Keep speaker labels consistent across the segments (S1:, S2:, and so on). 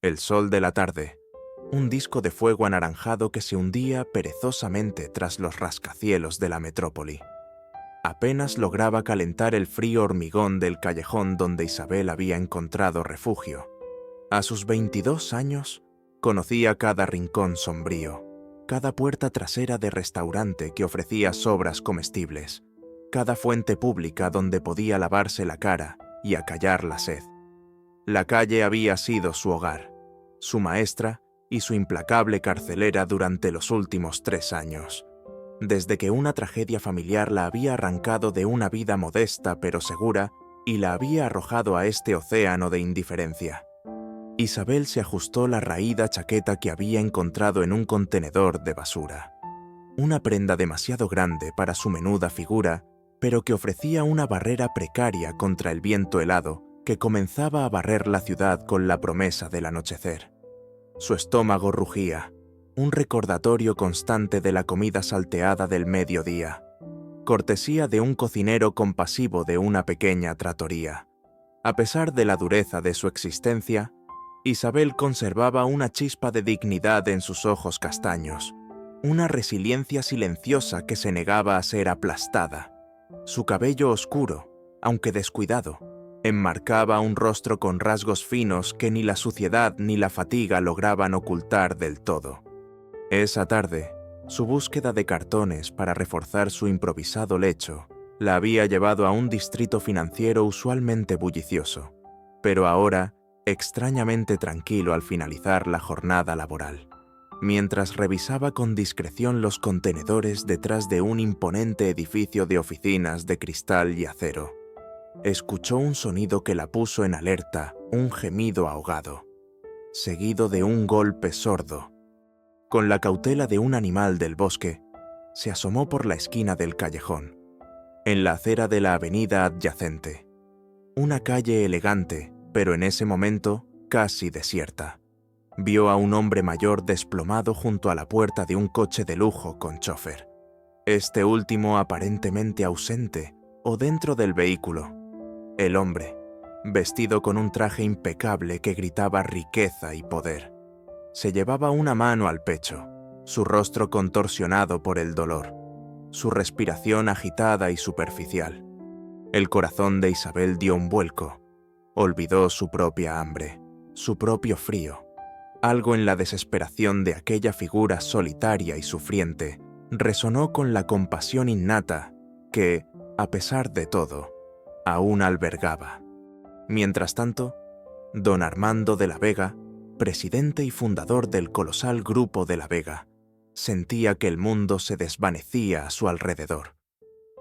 S1: El sol de la tarde, un disco de fuego anaranjado que se hundía perezosamente tras los rascacielos de la metrópoli. Apenas lograba calentar el frío hormigón del callejón donde Isabel había encontrado refugio. A sus 22 años, conocía cada rincón sombrío, cada puerta trasera de restaurante que ofrecía sobras comestibles, cada fuente pública donde podía lavarse la cara y acallar la sed. La calle había sido su hogar, su maestra y su implacable carcelera durante los últimos 3 años, desde que una tragedia familiar la había arrancado de una vida modesta pero segura y la había arrojado a este océano de indiferencia. Isabel se ajustó la raída chaqueta que había encontrado en un contenedor de basura. Una prenda demasiado grande para su menuda figura, pero que ofrecía una barrera precaria contra el viento helado que comenzaba a barrer la ciudad con la promesa del anochecer. Su estómago rugía, un recordatorio constante de la comida salteada del mediodía, cortesía de un cocinero compasivo de una pequeña trattoria. A pesar de la dureza de su existencia, Isabel conservaba una chispa de dignidad en sus ojos castaños, una resiliencia silenciosa que se negaba a ser aplastada. Su cabello oscuro, aunque descuidado, enmarcaba un rostro con rasgos finos que ni la suciedad ni la fatiga lograban ocultar del todo. Esa tarde, su búsqueda de cartones para reforzar su improvisado lecho la había llevado a un distrito financiero usualmente bullicioso, pero ahora extrañamente tranquilo al finalizar la jornada laboral. Mientras revisaba con discreción los contenedores detrás de un imponente edificio de oficinas de cristal y acero, escuchó un sonido que la puso en alerta, un gemido ahogado, seguido de un golpe sordo. Con la cautela de un animal del bosque, se asomó por la esquina del callejón, en la acera de la avenida adyacente. Una calle elegante, pero en ese momento casi desierta. Vio a un hombre mayor desplomado junto a la puerta de un coche de lujo con chofer. Este último aparentemente ausente o dentro del vehículo. El hombre, vestido con un traje impecable que gritaba riqueza y poder. Se llevaba una mano al pecho, su rostro contorsionado por el dolor, su respiración agitada y superficial. El corazón de Isabel dio un vuelco. Olvidó su propia hambre, su propio frío. Algo en la desesperación de aquella figura solitaria y sufriente resonó con la compasión innata que, a pesar de todo, aún albergaba. Mientras tanto, don Armando de la Vega, presidente y fundador del colosal Grupo de la Vega, sentía que el mundo se desvanecía a su alrededor.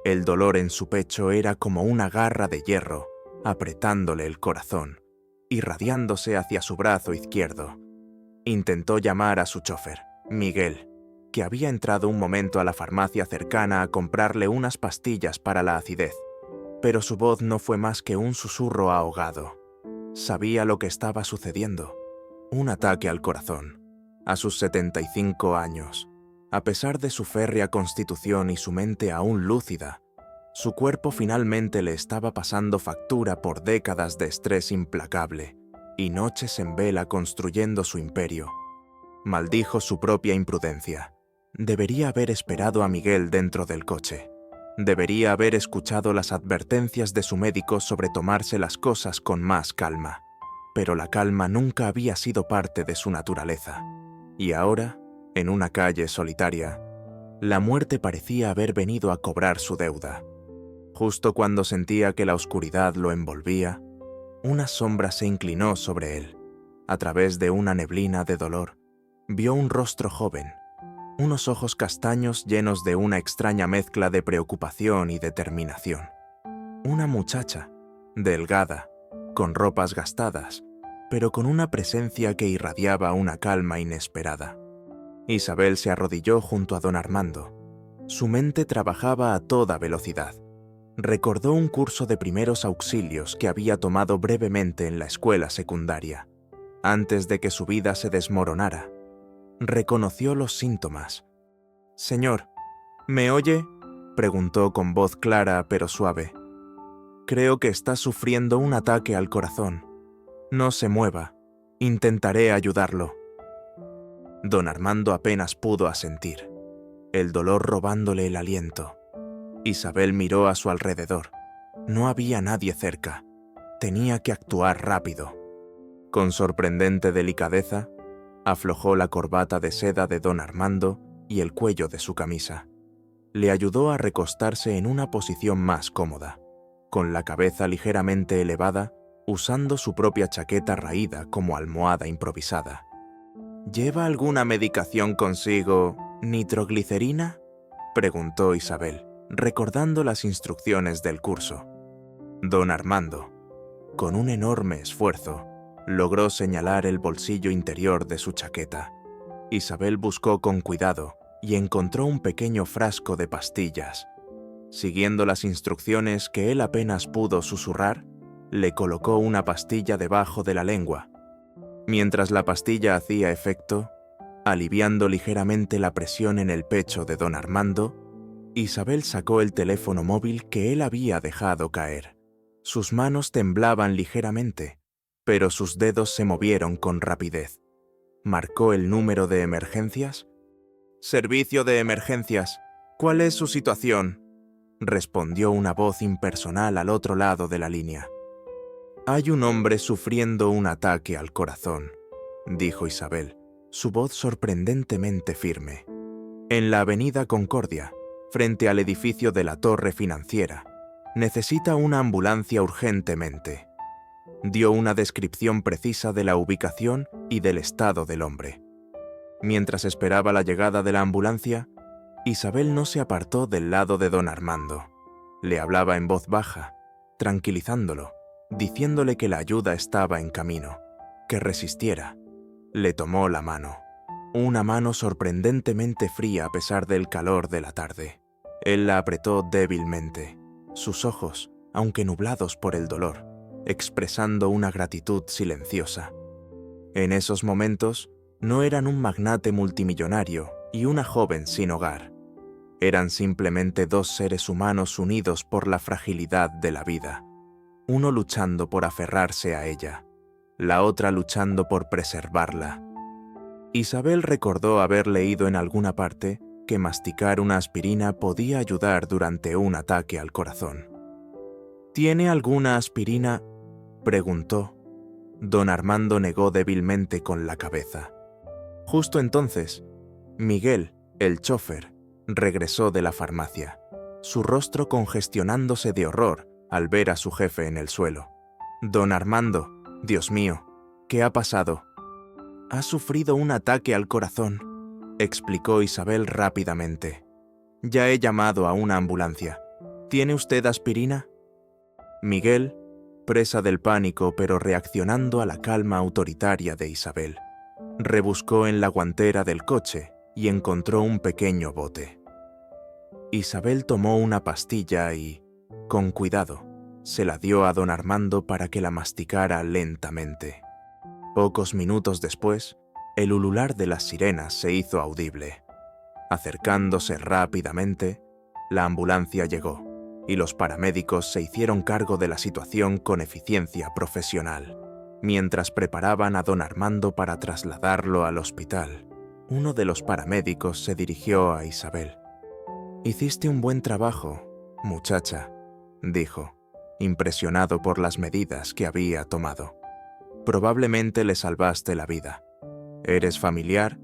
S1: El dolor en su pecho era como una garra de hierro, apretándole el corazón, irradiándose hacia su brazo izquierdo. Intentó llamar a su chofer, Miguel, que había entrado un momento a la farmacia cercana a comprarle unas pastillas para la acidez, pero su voz no fue más que un susurro ahogado. Sabía lo que estaba sucediendo. Un ataque al corazón. A sus 75 años, a pesar de su férrea constitución y su mente aún lúcida, su cuerpo finalmente le estaba pasando factura por décadas de estrés implacable y noches en vela construyendo su imperio. Maldijo su propia imprudencia. Debería haber esperado a Miguel dentro del coche. Debería haber escuchado las advertencias de su médico sobre tomarse las cosas con más calma. Pero la calma nunca había sido parte de su naturaleza. Y ahora, en una calle solitaria, la muerte parecía haber venido a cobrar su deuda. Justo cuando sentía que la oscuridad lo envolvía, una sombra se inclinó sobre él. A través de una neblina de dolor, vio un rostro joven, unos ojos castaños llenos de una extraña mezcla de preocupación y determinación. Una muchacha, delgada, con ropas gastadas, pero con una presencia que irradiaba una calma inesperada. Isabel se arrodilló junto a don Armando. Su mente trabajaba a toda velocidad. Recordó un curso de primeros auxilios que había tomado brevemente en la escuela secundaria, antes de que su vida se desmoronara. Reconoció los síntomas. «Señor, ¿me oye?», preguntó con voz clara pero suave. «Creo que está sufriendo un ataque al corazón. No se mueva. Intentaré ayudarlo. Don Armando apenas pudo asentir, el dolor robándole el aliento. Isabel miró a su alrededor. No había nadie cerca. Tenía que actuar rápido. Con sorprendente delicadeza, aflojó la corbata de seda de don Armando y el cuello de su camisa. Le ayudó a recostarse en una posición más cómoda, con la cabeza ligeramente elevada, usando su propia chaqueta raída como almohada improvisada. ¿Lleva alguna medicación consigo, nitroglicerina?, preguntó Isabel, recordando las instrucciones del curso. Don Armando, con un enorme esfuerzo, logró señalar el bolsillo interior de su chaqueta. Isabel buscó con cuidado y encontró un pequeño frasco de pastillas. Siguiendo las instrucciones que él apenas pudo susurrar, le colocó una pastilla debajo de la lengua. Mientras la pastilla hacía efecto, aliviando ligeramente la presión en el pecho de don Armando, Isabel sacó el teléfono móvil que él había dejado caer. Sus manos temblaban ligeramente, pero sus dedos se movieron con rapidez. Marcó el número de emergencias. «Servicio de emergencias. ¿Cuál es su situación?», respondió una voz impersonal al otro lado de la línea. «Hay un hombre sufriendo un ataque al corazón», dijo Isabel, su voz sorprendentemente firme. «En la avenida Concordia, frente al edificio de la Torre Financiera. Necesita una ambulancia urgentemente». Dio una descripción precisa de la ubicación y del estado del hombre. Mientras esperaba la llegada de la ambulancia, Isabel no se apartó del lado de don Armando. Le hablaba en voz baja, tranquilizándolo, diciéndole que la ayuda estaba en camino, que resistiera. Le tomó la mano, una mano sorprendentemente fría a pesar del calor de la tarde. Él la apretó débilmente, sus ojos, aunque nublados por el dolor, expresando una gratitud silenciosa. En esos momentos, no eran un magnate multimillonario y una joven sin hogar. Eran simplemente dos seres humanos unidos por la fragilidad de la vida, uno luchando por aferrarse a ella, la otra luchando por preservarla. Isabel recordó haber leído en alguna parte que masticar una aspirina podía ayudar durante un ataque al corazón. «¿Tiene alguna aspirina?», preguntó. Don Armando negó débilmente con la cabeza. Justo entonces, Miguel, el chofer, regresó de la farmacia, su rostro congestionándose de horror al ver a su jefe en el suelo. «Don Armando, Dios mío, ¿qué ha pasado?». «Ha sufrido un ataque al corazón», explicó Isabel rápidamente. «Ya he llamado a una ambulancia. ¿Tiene usted aspirina?». Miguel, presa del pánico pero reaccionando a la calma autoritaria de Isabel, rebuscó en la guantera del coche y encontró un pequeño bote. Isabel tomó una pastilla y, con cuidado, se la dio a don Armando para que la masticara lentamente. Pocos minutos después, el ulular de las sirenas se hizo audible. Acercándose rápidamente, la ambulancia llegó y los paramédicos se hicieron cargo de la situación con eficiencia profesional. Mientras preparaban a don Armando para trasladarlo al hospital, uno de los paramédicos se dirigió a Isabel. «Hiciste un buen trabajo, muchacha», dijo, impresionado por las medidas que había tomado. «Probablemente le salvaste la vida. ¿Eres familiar?».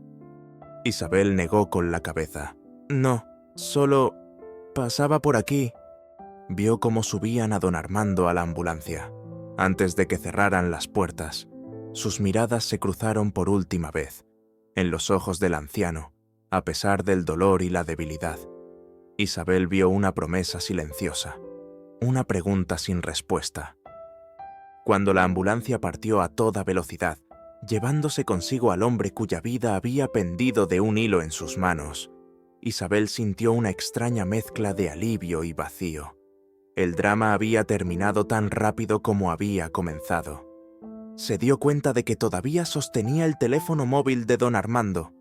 S1: Isabel negó con la cabeza. «No, solo pasaba por aquí». Vio cómo subían a don Armando a la ambulancia. Antes de que cerraran las puertas, sus miradas se cruzaron por última vez, en los ojos del anciano, a pesar del dolor y la debilidad. Isabel vio una promesa silenciosa, una pregunta sin respuesta. Cuando la ambulancia partió a toda velocidad, llevándose consigo al hombre cuya vida había pendido de un hilo en sus manos, Isabel sintió una extraña mezcla de alivio y vacío. El drama había terminado tan rápido como había comenzado. Se dio cuenta de que todavía sostenía el teléfono móvil de don Armando.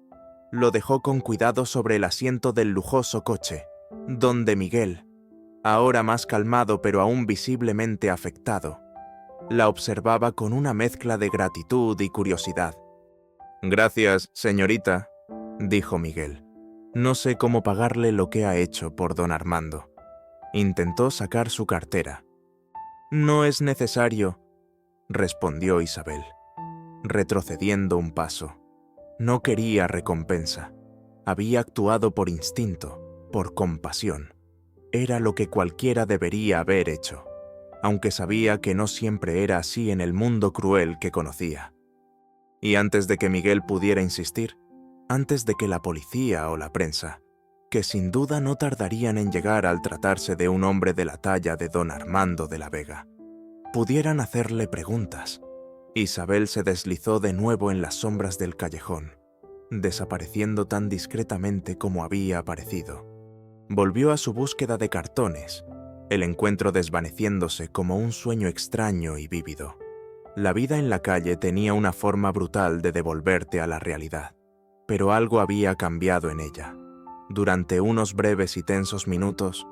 S1: Lo dejó con cuidado sobre el asiento del lujoso coche, donde Miguel, ahora más calmado pero aún visiblemente afectado, La observaba con una mezcla de gratitud y curiosidad. «Gracias, señorita», dijo Miguel. «No sé cómo pagarle lo que ha hecho por don Armando». Intentó sacar su cartera. «No es necesario», respondió Isabel, retrocediendo un paso. No quería recompensa. Había actuado por instinto, por compasión. Era lo que cualquiera debería haber hecho, aunque sabía que no siempre era así en el mundo cruel que conocía. Y antes de que Miguel pudiera insistir, antes de que la policía o la prensa, que sin duda no tardarían en llegar al tratarse de un hombre de la talla de don Armando de la Vega, pudieran hacerle preguntas, Isabel se deslizó de nuevo en las sombras del callejón, desapareciendo tan discretamente como había aparecido. Volvió a su búsqueda de cartones, el encuentro desvaneciéndose como un sueño extraño y vívido. La vida en la calle tenía una forma brutal de devolverte a la realidad, pero algo había cambiado en ella. Durante unos breves y tensos minutos,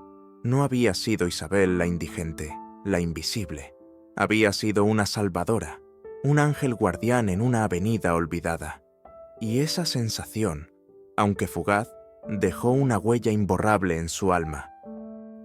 S1: no había sido Isabel la indigente, la invisible. Había sido una salvadora, un ángel guardián en una avenida olvidada. Y esa sensación, aunque fugaz, dejó una huella imborrable en su alma.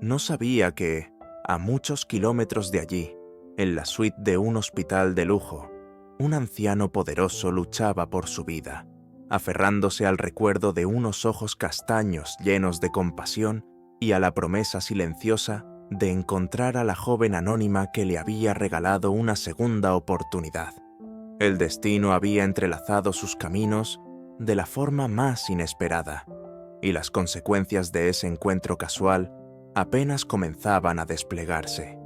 S1: No sabía que, a muchos kilómetros de allí, en la suite de un hospital de lujo, un anciano poderoso luchaba por su vida, aferrándose al recuerdo de unos ojos castaños llenos de compasión y a la promesa silenciosa de encontrar a la joven anónima que le había regalado una segunda oportunidad. El destino había entrelazado sus caminos de la forma más inesperada, y las consecuencias de ese encuentro casual apenas comenzaban a desplegarse.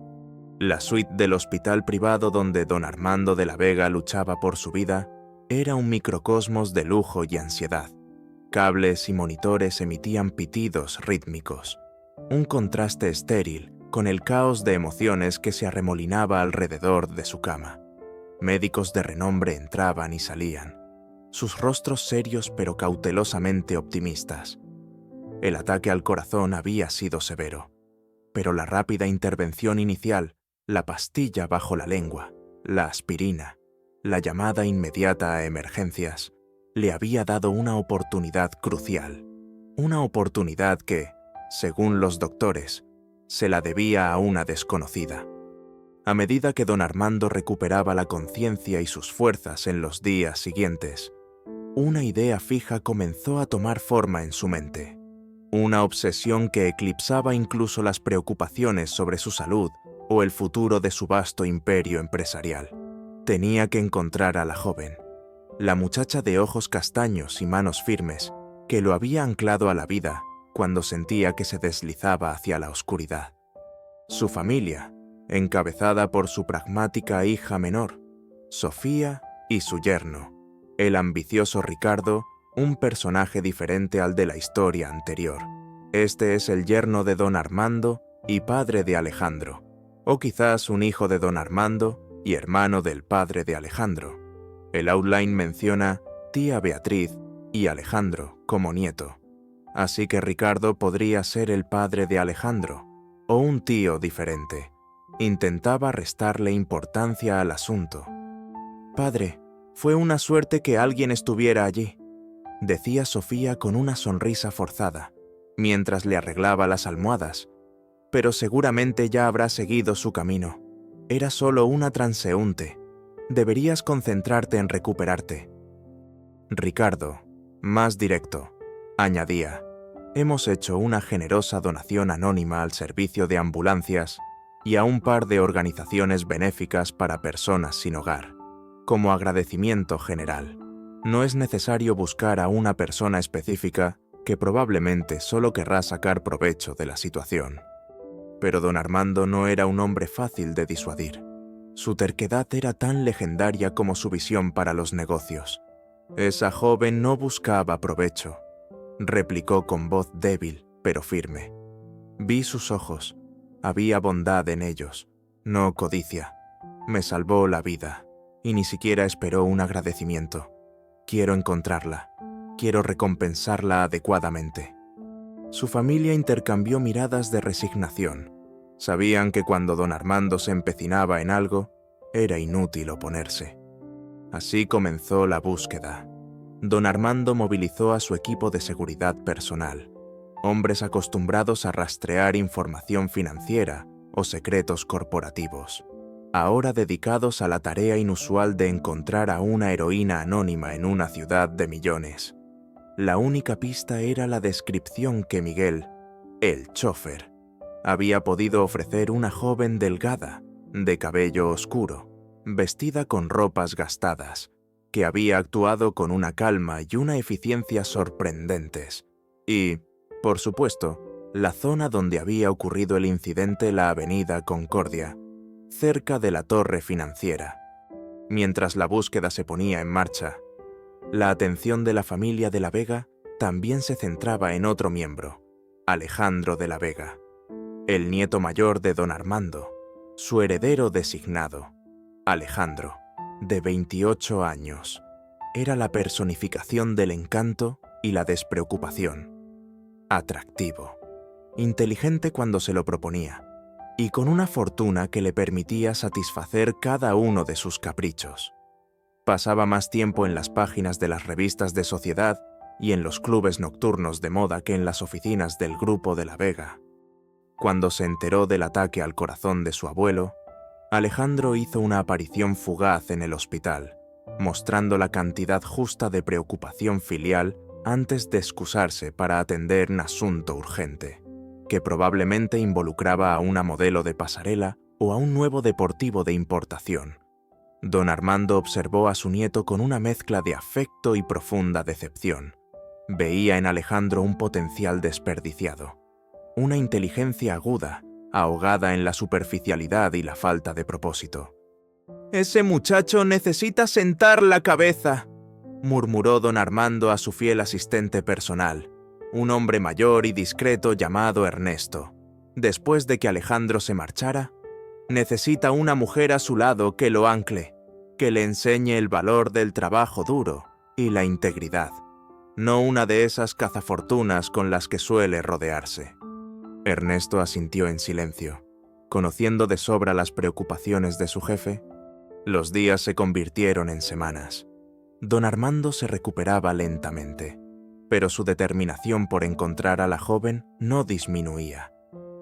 S1: La suite del hospital privado donde don Armando de la Vega luchaba por su vida era un microcosmos de lujo y ansiedad. Cables y monitores emitían pitidos rítmicos, un contraste estéril con el caos de emociones que se arremolinaba alrededor de su cama. Médicos de renombre entraban y salían, sus rostros serios pero cautelosamente optimistas. El ataque al corazón había sido severo, pero la rápida intervención inicial, la pastilla bajo la lengua, la aspirina, la llamada inmediata a emergencias, le había dado una oportunidad crucial, una oportunidad que, según los doctores, se la debía a una desconocida. A medida que don Armando recuperaba la conciencia y sus fuerzas en los días siguientes, una idea fija comenzó a tomar forma en su mente. Una obsesión que eclipsaba incluso las preocupaciones sobre su salud o el futuro de su vasto imperio empresarial. Tenía que encontrar a la joven, la muchacha de ojos castaños y manos firmes, que lo había anclado a la vida cuando sentía que se deslizaba hacia la oscuridad. Su familia, encabezada por su pragmática hija menor, Sofía, y su yerno, el ambicioso Ricardo, un personaje diferente al de la historia anterior. Este es el yerno de don Armando y padre de Alejandro, o quizás un hijo de don Armando y hermano del padre de Alejandro. El outline menciona tía Beatriz y Alejandro como nieto, así que Ricardo podría ser el padre de Alejandro, o un tío diferente. Intentaba restarle importancia al asunto. «Padre, fue una suerte que alguien estuviera allí», decía Sofía con una sonrisa forzada, mientras le arreglaba las almohadas, «pero seguramente ya habrá seguido su camino. Era solo una transeúnte. Deberías concentrarte en recuperarte». Ricardo, más directo, añadía: «Hemos hecho una generosa donación anónima al servicio de ambulancias y a un par de organizaciones benéficas para personas sin hogar. Como agradecimiento general, no es necesario buscar a una persona específica que probablemente solo querrá sacar provecho de la situación». Pero don Armando no era un hombre fácil de disuadir. Su terquedad era tan legendaria como su visión para los negocios. «Esa joven no buscaba provecho», replicó con voz débil pero firme. «Vi sus ojos. Había bondad en ellos, no codicia. Me salvó la vida, y ni siquiera esperó un agradecimiento. Quiero encontrarla. Quiero recompensarla adecuadamente». Su familia intercambió miradas de resignación. Sabían que cuando don Armando se empecinaba en algo, Era inútil oponerse. Así comenzó la búsqueda. Don Armando movilizó a su equipo de seguridad personal, hombres acostumbrados a rastrear información financiera o secretos corporativos, ahora dedicados a la tarea inusual de encontrar a una heroína anónima en una ciudad de millones. La única pista era la descripción que Miguel, el chófer, había podido ofrecer: una joven delgada, de cabello oscuro, vestida con ropas gastadas, que había actuado con una calma y una eficiencia sorprendentes. Y, por supuesto, la zona donde había ocurrido el incidente, la avenida Concordia, cerca de la torre financiera. Mientras la búsqueda se ponía en marcha, la atención de la familia de la Vega también se centraba en otro miembro, Alejandro de la Vega, el nieto mayor de don Armando, su heredero designado. Alejandro, de 28 años, era la personificación del encanto y la despreocupación. Atractivo, inteligente cuando se lo proponía, y con una fortuna que le permitía satisfacer cada uno de sus caprichos. Pasaba más tiempo en las páginas de las revistas de sociedad y en los clubes nocturnos de moda que en las oficinas del Grupo de la Vega. Cuando se enteró del ataque al corazón de su abuelo, Alejandro hizo una aparición fugaz en el hospital, mostrando la cantidad justa de preocupación filial antes de excusarse para atender un asunto urgente, que probablemente involucraba a una modelo de pasarela o a un nuevo deportivo de importación. Don Armando observó a su nieto con una mezcla de afecto y profunda decepción. Veía en Alejandro un potencial desperdiciado, una inteligencia aguda, ahogada en la superficialidad y la falta de propósito. «Ese muchacho necesita sentar la cabeza», murmuró don Armando a su fiel asistente personal, un hombre mayor y discreto llamado Ernesto. Después de que Alejandro se marchara, necesita una mujer a su lado que lo ancle, que le enseñe el valor del trabajo duro y la integridad, no una de esas cazafortunas con las que suele rodearse. Ernesto asintió en silencio, conociendo de sobra las preocupaciones de su jefe. Los días se convirtieron en semanas. Don Armando se recuperaba lentamente, pero su determinación por encontrar a la joven no disminuía.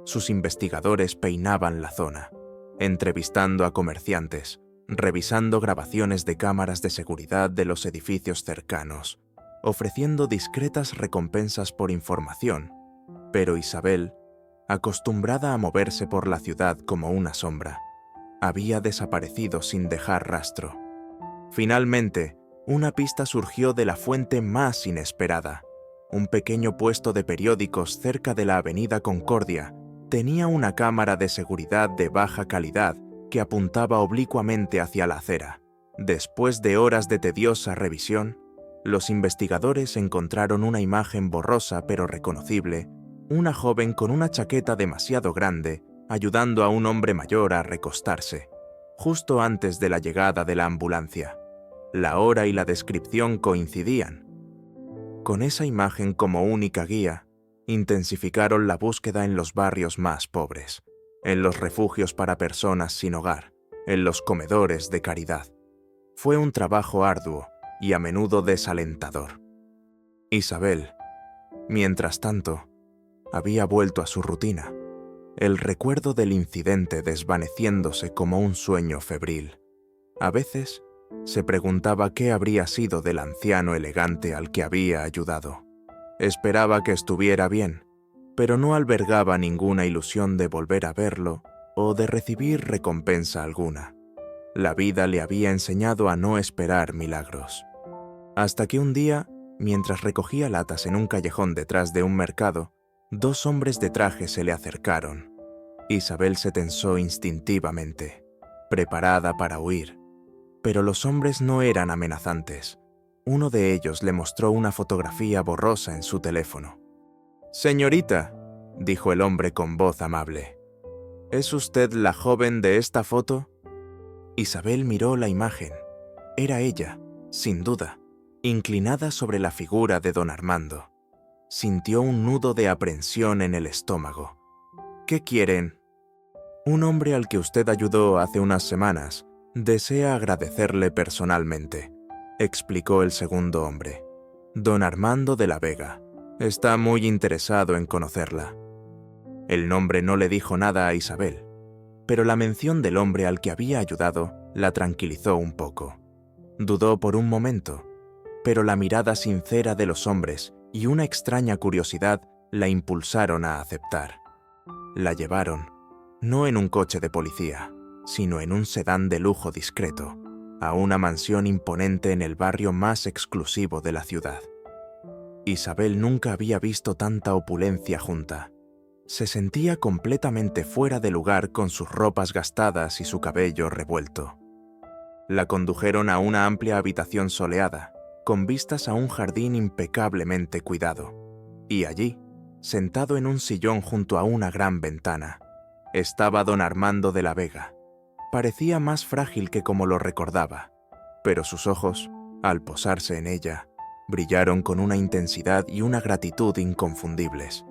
S1: Sus investigadores peinaban la zona, entrevistando a comerciantes, revisando grabaciones de cámaras de seguridad de los edificios cercanos, ofreciendo discretas recompensas por información. Pero Isabel, acostumbrada a moverse por la ciudad como una sombra, había desaparecido sin dejar rastro. Finalmente, una pista surgió de la fuente más inesperada. Un pequeño puesto de periódicos cerca de la avenida Concordia tenía una cámara de seguridad de baja calidad que apuntaba oblicuamente hacia la acera. Después de horas de tediosa revisión, los investigadores encontraron una imagen borrosa pero reconocible, una joven con una chaqueta demasiado grande, ayudando a un hombre mayor a recostarse, justo antes de la llegada de la ambulancia. La hora y la descripción coincidían. Con esa imagen como única guía, intensificaron la búsqueda en los barrios más pobres, en los refugios para personas sin hogar, en los comedores de caridad. Fue un trabajo arduo y a menudo desalentador. Isabel, mientras tanto, había vuelto a su rutina, el recuerdo del incidente desvaneciéndose como un sueño febril. A veces, se preguntaba qué habría sido del anciano elegante al que había ayudado. Esperaba que estuviera bien, pero no albergaba ninguna ilusión de volver a verlo o de recibir recompensa alguna. La vida le había enseñado a no esperar milagros. Hasta que un día, mientras recogía latas en un callejón detrás de un mercado, dos hombres de traje se le acercaron. Isabel se tensó instintivamente, preparada para huir. Pero los hombres no eran amenazantes. Uno de ellos le mostró una fotografía borrosa en su teléfono. «Señorita», dijo el hombre con voz amable, «¿es usted la joven de esta foto?» Isabel miró la imagen. Era ella, sin duda, inclinada sobre la figura de don Armando. Sintió un nudo de aprensión en el estómago. «¿Qué quieren?» «Un hombre al que usted ayudó hace unas semanas Desea agradecerle personalmente, explicó el segundo hombre. Don Armando de la Vega. Está muy interesado en conocerla. El nombre no le dijo nada a Isabel, pero la mención del hombre al que había ayudado la tranquilizó un poco. Dudó por un momento, pero la mirada sincera de los hombres y una extraña curiosidad la impulsaron a aceptar. La llevaron, no en un coche de policía, sino en un sedán de lujo discreto, a una mansión imponente en el barrio más exclusivo de la ciudad. Isabel nunca había visto tanta opulencia junta. Se sentía completamente fuera de lugar con sus ropas gastadas y su cabello revuelto. La condujeron a una amplia habitación soleada, con vistas a un jardín impecablemente cuidado. Y allí, sentado en un sillón junto a una gran ventana, estaba don Armando de la Vega. Parecía más frágil que como lo recordaba, pero sus ojos, al posarse en ella, brillaron con una intensidad y una gratitud inconfundibles.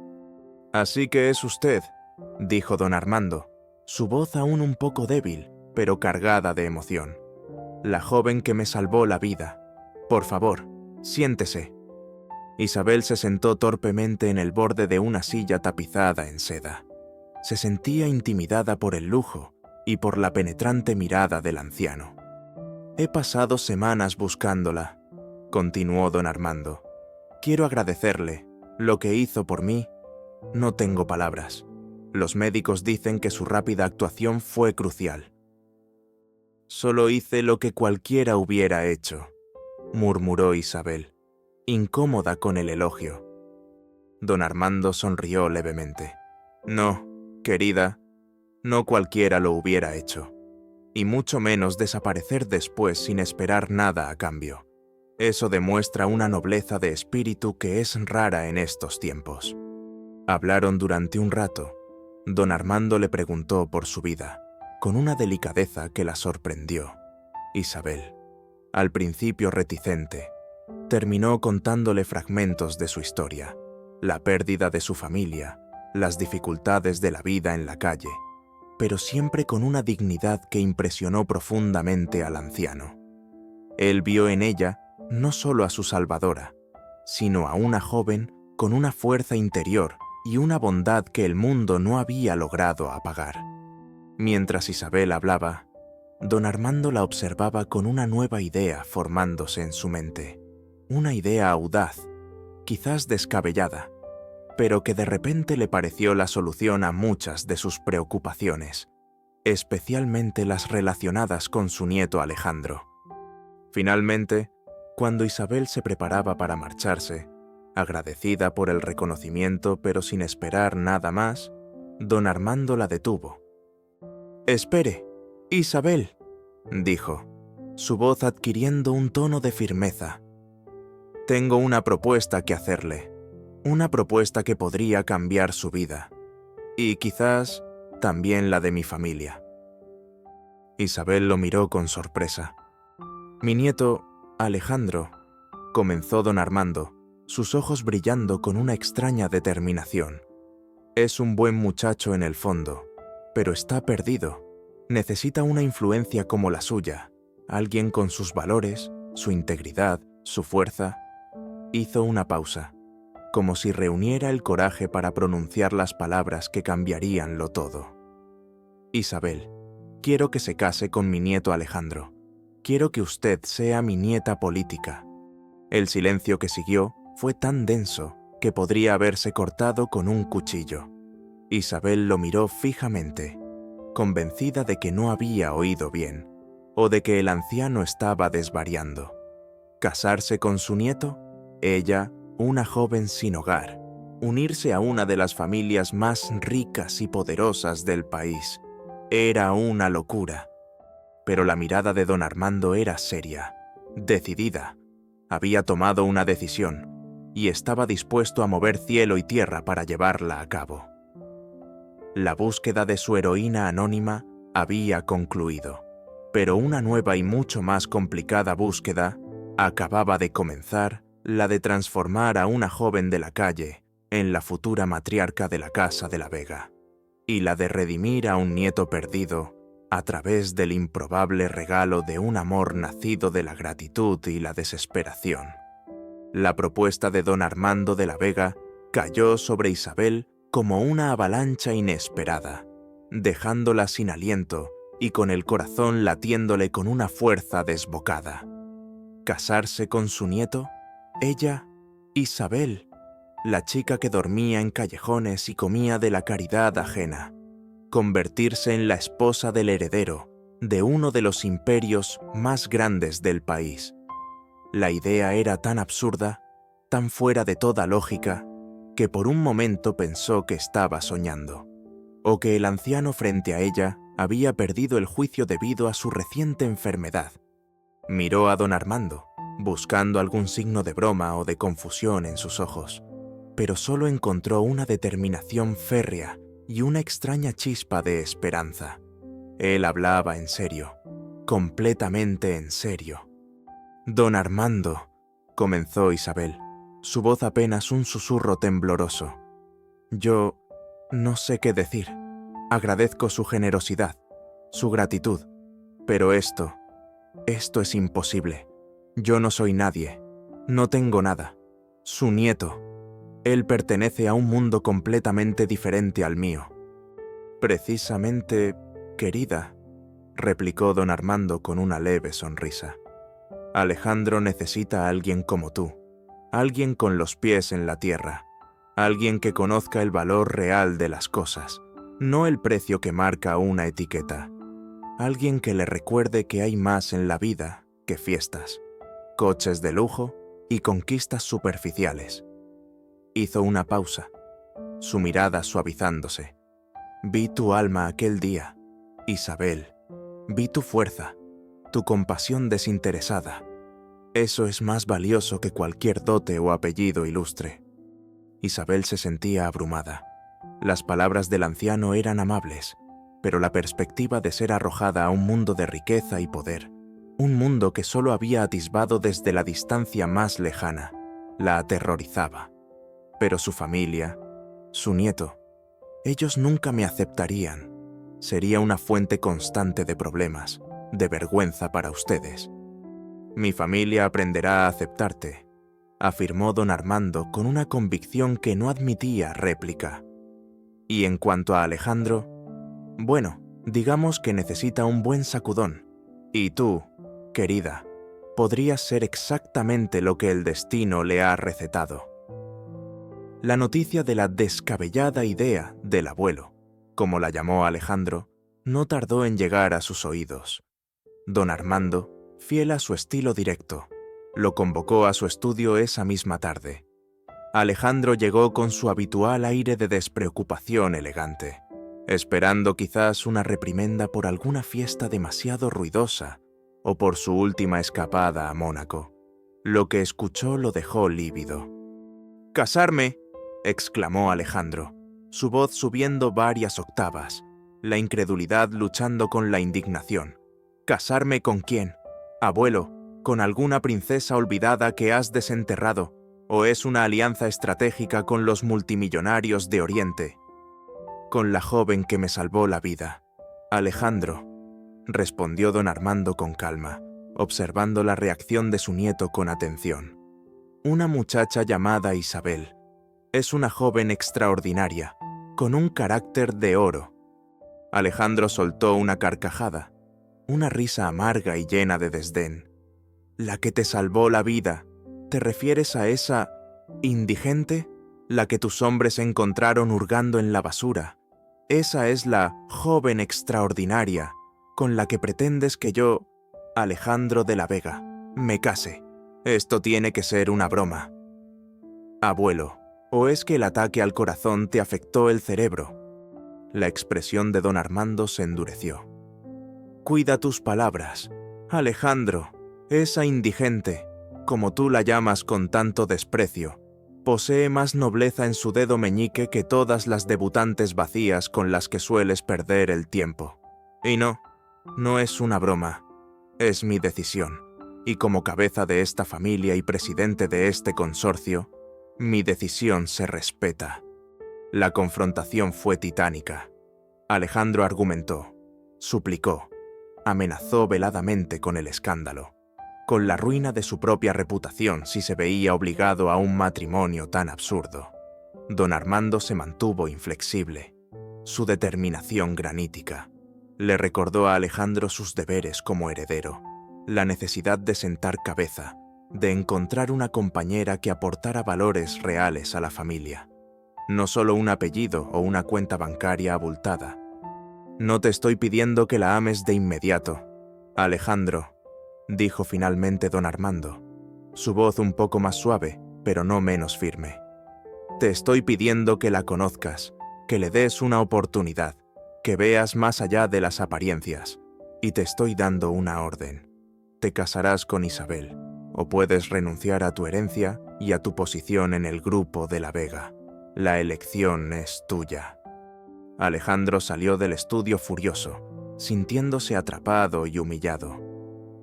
S1: «Así que es usted», dijo don Armando, su voz aún un poco débil, pero cargada de emoción. «La joven que me salvó la vida. Por favor, siéntese». Isabel se sentó torpemente en el borde de una silla tapizada en seda. Se sentía intimidada por el lujo y por la penetrante mirada del anciano. «He pasado semanas buscándola», continuó don Armando. «Quiero agradecerle lo que hizo por mí. No tengo palabras. Los médicos dicen que su rápida actuación fue crucial». «Solo hice lo que cualquiera hubiera hecho», murmuró Isabel, incómoda con el elogio. Don Armando sonrió levemente. «No, querida, no cualquiera lo hubiera hecho, y mucho menos desaparecer después sin esperar nada a cambio. Eso demuestra una nobleza de espíritu que es rara en estos tiempos». Hablaron durante un rato. Don Armando le preguntó por su vida, con una delicadeza que la sorprendió. Isabel, al principio reticente, terminó contándole fragmentos de su historia, la pérdida de su familia, las dificultades de la vida en la calle, pero siempre con una dignidad que impresionó profundamente al anciano. Él vio en ella no solo a su salvadora, sino a una joven con una fuerza interior y una bondad que el mundo no había logrado apagar. Mientras Isabel hablaba, don Armando la observaba con una nueva idea formándose en su mente. Una idea audaz, quizás descabellada, pero que de repente le pareció la solución a muchas de sus preocupaciones, especialmente las relacionadas con su nieto Alejandro. Finalmente, cuando Isabel se preparaba para marcharse, agradecida por el reconocimiento pero sin esperar nada más, don Armando la detuvo. «Espere, Isabel», dijo, su voz adquiriendo un tono de firmeza. «Tengo una propuesta que hacerle, una propuesta que podría cambiar su vida, y quizás también la de mi familia». Isabel lo miró con sorpresa. «Mi nieto, Alejandro», comenzó don Armando, sus ojos brillando con una extraña determinación. «Es un buen muchacho en el fondo, pero está perdido. Necesita una influencia como la suya, alguien con sus valores, su integridad, su fuerza». Hizo una pausa, como si reuniera el coraje para pronunciar las palabras que cambiaríanlo todo. «Isabel, quiero que se case con mi nieto Alejandro. Quiero que usted sea mi nieta política». El silencio que siguió fue tan denso que podría haberse cortado con un cuchillo. Isabel lo miró fijamente, convencida de que no había oído bien, o de que el anciano estaba desvariando. ¿Casarse con su nieto? Ella, una joven sin hogar, unirse a una de las familias más ricas y poderosas del país. Era una locura. Pero la mirada de don Armando era seria, decidida. Había tomado una decisión y estaba dispuesto a mover cielo y tierra para llevarla a cabo. La búsqueda de su heroína anónima había concluido, pero una nueva y mucho más complicada búsqueda acababa de comenzar, la de transformar a una joven de la calle en la futura matriarca de la Casa de la Vega, y la de redimir a un nieto perdido a través del improbable regalo de un amor nacido de la gratitud y la desesperación. La propuesta de don Armando de la Vega cayó sobre Isabel como una avalancha inesperada, dejándola sin aliento y con el corazón latiéndole con una fuerza desbocada. ¿Casarse con su nieto? Ella, Isabel, la chica que dormía en callejones y comía de la caridad ajena. Convertirse en la esposa del heredero de uno de los imperios más grandes del país. La idea era tan absurda, tan fuera de toda lógica, que por un momento pensó que estaba soñando, o que el anciano frente a ella había perdido el juicio debido a su reciente enfermedad. Miró a don Armando, buscando algún signo de broma o de confusión en sus ojos, pero solo encontró una determinación férrea y una extraña chispa de esperanza. Él hablaba en serio, completamente en serio. «Don Armando», comenzó Isabel, su voz apenas un susurro tembloroso. «Yo no sé qué decir. Agradezco su generosidad, su gratitud, pero esto es imposible. Yo no soy nadie, no tengo nada. Su nieto. Él pertenece a un mundo completamente diferente al mío». «Precisamente, querida», replicó don Armando con una leve sonrisa. «Alejandro necesita a alguien como tú, alguien con los pies en la tierra, alguien que conozca el valor real de las cosas, no el precio que marca una etiqueta, alguien que le recuerde que hay más en la vida que fiestas, coches de lujo y conquistas superficiales». Hizo una pausa, su mirada suavizándose. «Vi tu alma aquel día, Isabel. Vi tu fuerza, tu compasión desinteresada. Eso es más valioso que cualquier dote o apellido ilustre». Isabel se sentía abrumada. Las palabras del anciano eran amables, pero la perspectiva de ser arrojada a un mundo de riqueza y poder, un mundo que solo había atisbado desde la distancia más lejana, la aterrorizaba. Pero su familia, su nieto, ellos nunca me aceptarían. Sería una fuente constante de problemas, de vergüenza para ustedes. «Mi familia aprenderá a aceptarte», afirmó don Armando con una convicción que no admitía réplica. «Y en cuanto a Alejandro, bueno, digamos que necesita un buen sacudón. Y tú, querida, podrías ser exactamente lo que el destino le ha recetado». La noticia de la descabellada idea del abuelo, como la llamó Alejandro, no tardó en llegar a sus oídos. Don Armando, fiel a su estilo directo, lo convocó a su estudio esa misma tarde. Alejandro llegó con su habitual aire de despreocupación elegante, esperando quizás una reprimenda por alguna fiesta demasiado ruidosa o por su última escapada a Mónaco. Lo que escuchó lo dejó lívido. «¡Casarme!», exclamó Alejandro, su voz subiendo varias octavas, la incredulidad luchando con la indignación. «¿Casarme con quién? Abuelo, ¿con alguna princesa olvidada que has desenterrado? ¿O es una alianza estratégica con los multimillonarios de Oriente?» «Con la joven que me salvó la vida, Alejandro», respondió don Armando con calma, observando la reacción de su nieto con atención. «Una muchacha llamada Isabel. Es una joven extraordinaria, con un carácter de oro». Alejandro soltó una carcajada, una risa amarga y llena de desdén. «¿La que te salvó la vida? ¿Te refieres a esa indigente? La que tus hombres encontraron hurgando en la basura. Esa es la joven extraordinaria con la que pretendes que yo, Alejandro de la Vega, me case. Esto tiene que ser una broma». «Abuelo, ¿o es que el ataque al corazón te afectó el cerebro?». La expresión de don Armando se endureció. «Cuida tus palabras, Alejandro. Esa indigente, como tú la llamas con tanto desprecio, posee más nobleza en su dedo meñique que todas las debutantes vacías con las que sueles perder el tiempo. Y no es una broma, es mi decisión, y como cabeza de esta familia y presidente de este consorcio, mi decisión se respeta». La confrontación fue titánica. Alejandro argumentó: suplicó, amenazó veladamente con el escándalo, con la ruina de su propia reputación si se veía obligado a un matrimonio tan absurdo. Don Armando se mantuvo inflexible, su determinación granítica. Le recordó a Alejandro sus deberes como heredero, la necesidad de sentar cabeza, de encontrar una compañera que aportara valores reales a la familia, no solo un apellido o una cuenta bancaria abultada. No te estoy pidiendo que la ames de inmediato, Alejandro, dijo finalmente don Armando, su voz un poco más suave, pero no menos firme. Te estoy pidiendo que la conozcas, que le des una oportunidad, que veas más allá de las apariencias, y te estoy dando una orden. Te casarás con Isabel, o puedes renunciar a tu herencia y a tu posición en el grupo de la Vega. La elección es tuya. Alejandro salió del estudio furioso, sintiéndose atrapado y humillado.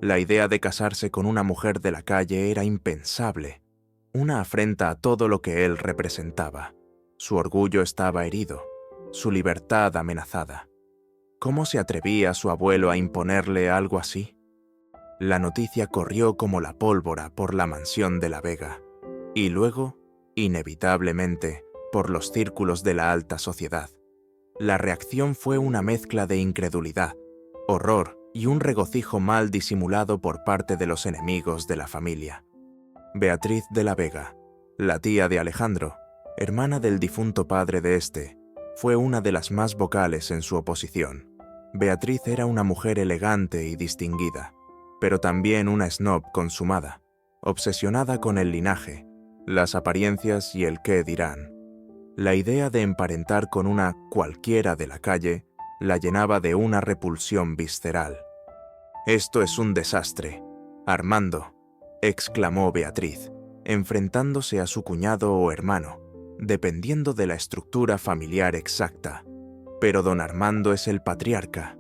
S1: La idea de casarse con una mujer de la calle era impensable, una afrenta a todo lo que él representaba. Su orgullo estaba herido, su libertad amenazada. ¿Cómo se atrevía su abuelo a imponerle algo así? La noticia corrió como la pólvora por la mansión de la Vega, y luego, inevitablemente, por los círculos de la alta sociedad. La reacción fue una mezcla de incredulidad, horror y un regocijo mal disimulado por parte de los enemigos de la familia. Beatriz de la Vega, la tía de Alejandro, hermana del difunto padre de este, fue una de las más vocales en su oposición. Beatriz era una mujer elegante y distinguida, pero también una snob consumada, obsesionada con el linaje, las apariencias y el qué dirán. La idea de emparentar con una cualquiera de la calle la llenaba de una repulsión visceral. «Esto es un desastre, Armando», exclamó Beatriz, enfrentándose a su cuñado o hermano, dependiendo de la estructura familiar exacta. «Pero don Armando es el patriarca.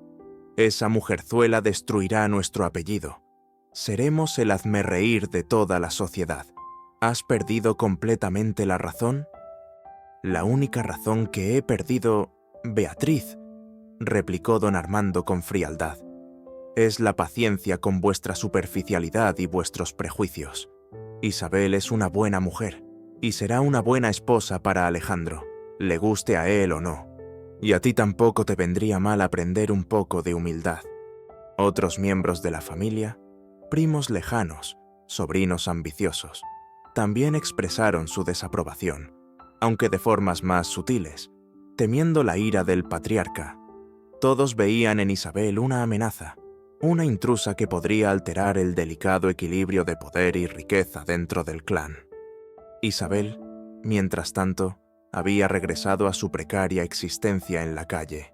S1: Esa mujerzuela destruirá nuestro apellido. Seremos el hazmerreír de toda la sociedad. ¿Has perdido completamente la razón?» «La única razón que he perdido, Beatriz», replicó don Armando con frialdad, «es la paciencia con vuestra superficialidad y vuestros prejuicios. Isabel es una buena mujer, y será una buena esposa para Alejandro, le guste a él o no. Y a ti tampoco te vendría mal aprender un poco de humildad». Otros miembros de la familia, primos lejanos, sobrinos ambiciosos, también expresaron su desaprobación, aunque de formas más sutiles, temiendo la ira del patriarca. Todos veían en Isabel una amenaza, una intrusa que podría alterar el delicado equilibrio de poder y riqueza dentro del clan. Isabel, mientras tanto, había regresado a su precaria existencia en la calle,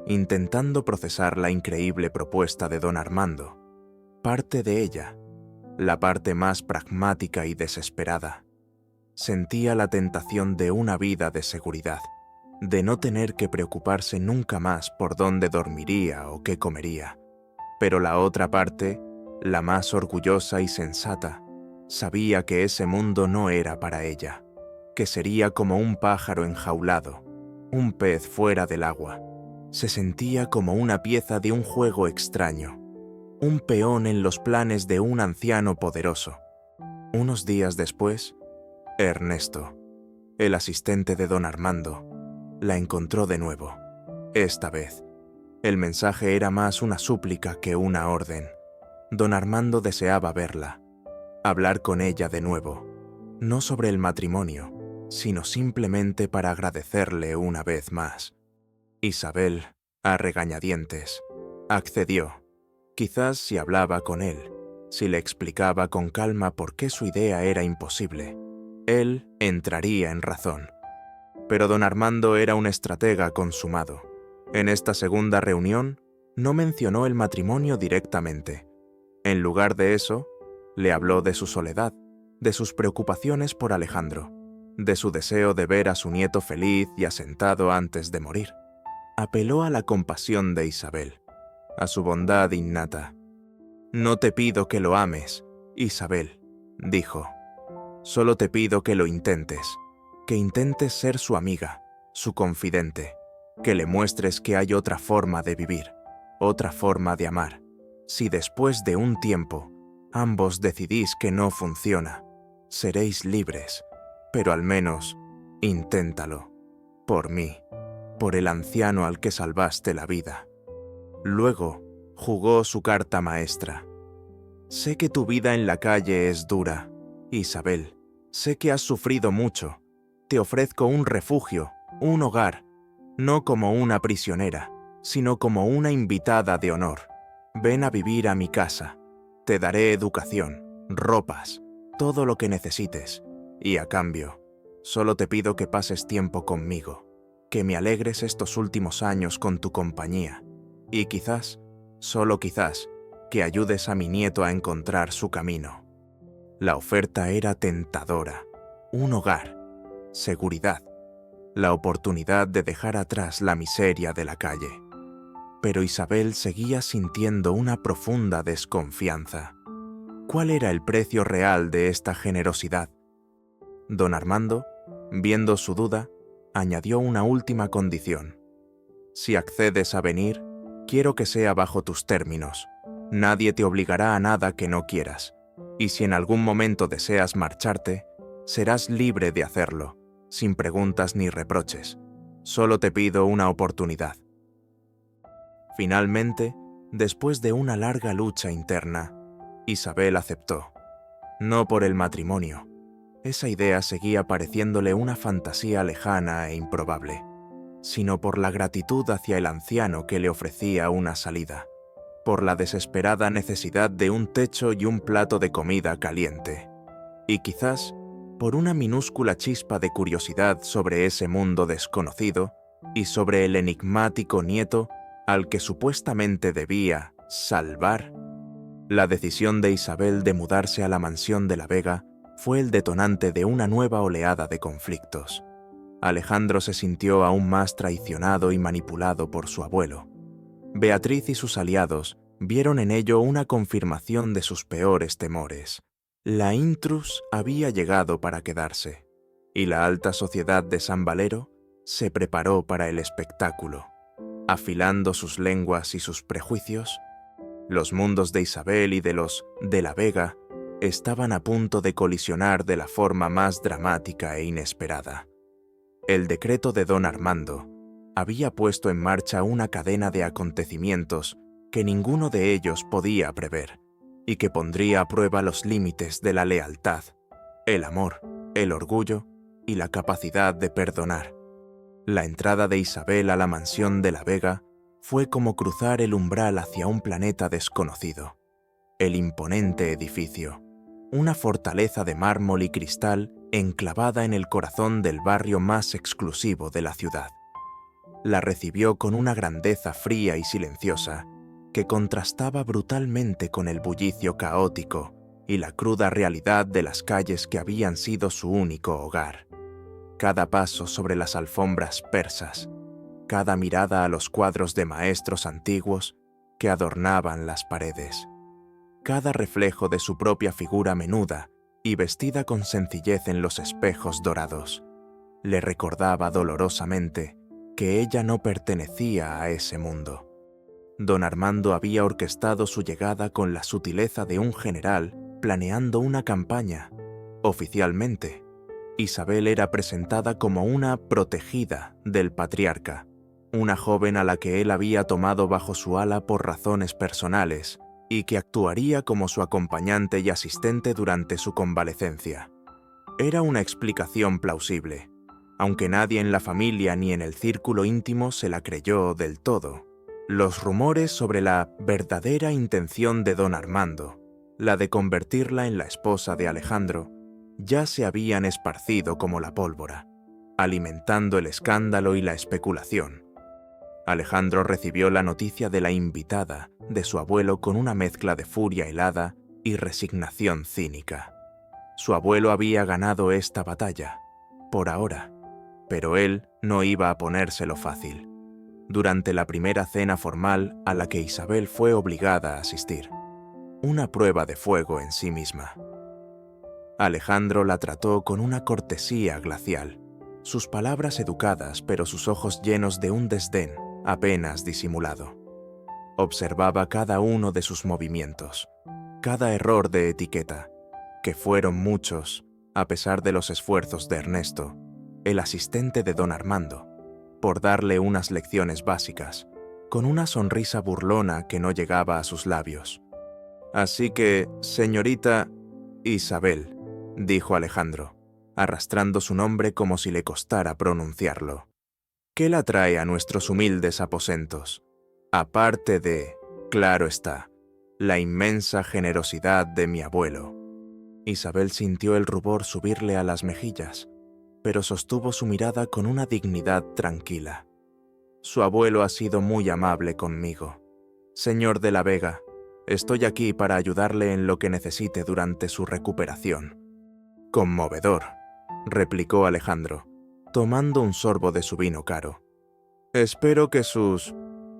S1: intentando procesar la increíble propuesta de don Armando. Parte de ella, la parte más pragmática y desesperada, sentía la tentación de una vida de seguridad, de no tener que preocuparse nunca más por dónde dormiría o qué comería. Pero la otra parte, la más orgullosa y sensata, sabía que ese mundo no era para ella, que sería como un pájaro enjaulado, un pez fuera del agua. Se sentía como una pieza de un juego extraño, un peón en los planes de un anciano poderoso. Unos días después, Ernesto, el asistente de don Armando, la encontró de nuevo. Esta vez, el mensaje era más una súplica que una orden. Don Armando deseaba verla, hablar con ella de nuevo, no sobre el matrimonio, sino simplemente para agradecerle una vez más. Isabel, a regañadientes, accedió. Quizás si hablaba con él, si le explicaba con calma por qué su idea era imposible, él entraría en razón. Pero don Armando era un estratega consumado. En esta segunda reunión, no mencionó el matrimonio directamente. En lugar de eso, le habló de su soledad, de sus preocupaciones por Alejandro, de su deseo de ver a su nieto feliz y asentado antes de morir. Apeló a la compasión de Isabel, a su bondad innata. «No te pido que lo ames, Isabel», dijo. «Solo te pido que lo intentes, que intentes ser su amiga, su confidente, que le muestres que hay otra forma de vivir, otra forma de amar. Si después de un tiempo ambos decidís que no funciona, seréis libres, pero al menos inténtalo. Por mí, por el anciano al que salvaste la vida. Luego jugó su carta maestra. Sé que tu vida en la calle es dura, Isabel. Sé que has sufrido mucho. Te ofrezco un refugio, un hogar, no como una prisionera, sino como una invitada de honor. Ven a vivir a mi casa. Te daré educación, ropas, todo lo que necesites. Y a cambio, solo te pido que pases tiempo conmigo, que me alegres estos últimos años con tu compañía. Y quizás, solo quizás, que ayudes a mi nieto a encontrar su camino. La oferta era tentadora. Un hogar, seguridad, la oportunidad de dejar atrás la miseria de la calle. Pero Isabel seguía sintiendo una profunda desconfianza. ¿Cuál era el precio real de esta generosidad? Don Armando, viendo su duda, añadió una última condición. Si accedes a venir, quiero que sea bajo tus términos. Nadie te obligará a nada que no quieras. Y si en algún momento deseas marcharte, serás libre de hacerlo, sin preguntas ni reproches. Solo te pido una oportunidad. Finalmente, después de una larga lucha interna, Isabel aceptó. No por el matrimonio. Esa idea seguía pareciéndole una fantasía lejana e improbable, sino por la gratitud hacia el anciano que le ofrecía una salida, por la desesperada necesidad de un techo y un plato de comida caliente, y quizás por una minúscula chispa de curiosidad sobre ese mundo desconocido y sobre el enigmático nieto al que supuestamente debía salvar. La decisión de Isabel de mudarse a la mansión de la Vega fue el detonante de una nueva oleada de conflictos. Alejandro se sintió aún más traicionado y manipulado por su abuelo. Beatriz y sus aliados vieron en ello una confirmación de sus peores temores. La intrus había llegado para quedarse, y la alta sociedad de San Valero se preparó para el espectáculo. Afilando sus lenguas y sus prejuicios, los mundos de Isabel y de los de la Vega estaban a punto de colisionar de la forma más dramática e inesperada. El decreto de don Armando había puesto en marcha una cadena de acontecimientos que ninguno de ellos podía prever y que pondría a prueba los límites de la lealtad, el amor, el orgullo y la capacidad de perdonar. La entrada de Isabel a la mansión de la Vega fue como cruzar el umbral hacia un planeta desconocido. El imponente edificio, una fortaleza de mármol y cristal enclavada en el corazón del barrio más exclusivo de la ciudad. La recibió con una grandeza fría y silenciosa que contrastaba brutalmente con el bullicio caótico y la cruda realidad de las calles que habían sido su único hogar. Cada paso sobre las alfombras persas, cada mirada a los cuadros de maestros antiguos que adornaban las paredes, cada reflejo de su propia figura menuda y vestida con sencillez en los espejos dorados, le recordaba dolorosamente que ella no pertenecía a ese mundo. Don Armando había orquestado su llegada con la sutileza de un general planeando una campaña. Oficialmente, Isabel era presentada como una protegida del patriarca, una joven a la que él había tomado bajo su ala por razones personales y que actuaría como su acompañante y asistente durante su convalecencia. Era una explicación plausible, aunque nadie en la familia ni en el círculo íntimo se la creyó del todo. Los rumores sobre la verdadera intención de don Armando, la de convertirla en la esposa de Alejandro, ya se habían esparcido como la pólvora, alimentando el escándalo y la especulación. Alejandro recibió la noticia de la invitada de su abuelo con una mezcla de furia helada y resignación cínica. Su abuelo había ganado esta batalla, por ahora, pero él no iba a ponérselo fácil. Durante la primera cena formal a la que Isabel fue obligada a asistir, una prueba de fuego en sí misma. Alejandro la trató con una cortesía glacial, sus palabras educadas pero sus ojos llenos de un desdén apenas disimulado. Observaba cada uno de sus movimientos, cada error de etiqueta, que fueron muchos, a pesar de los esfuerzos de Ernesto, el asistente de don Armando, por darle unas lecciones básicas, con una sonrisa burlona que no llegaba a sus labios. «Así que, señorita Isabel», dijo Alejandro, arrastrando su nombre como si le costara pronunciarlo. «¿Qué la trae a nuestros humildes aposentos? Aparte de, claro está, la inmensa generosidad de mi abuelo». Isabel sintió el rubor subirle a las mejillas, pero sostuvo su mirada con una dignidad tranquila. «Su abuelo ha sido muy amable conmigo. Señor de la Vega, estoy aquí para ayudarle en lo que necesite durante su recuperación». «Conmovedor», replicó Alejandro, tomando un sorbo de su vino caro. «Espero que sus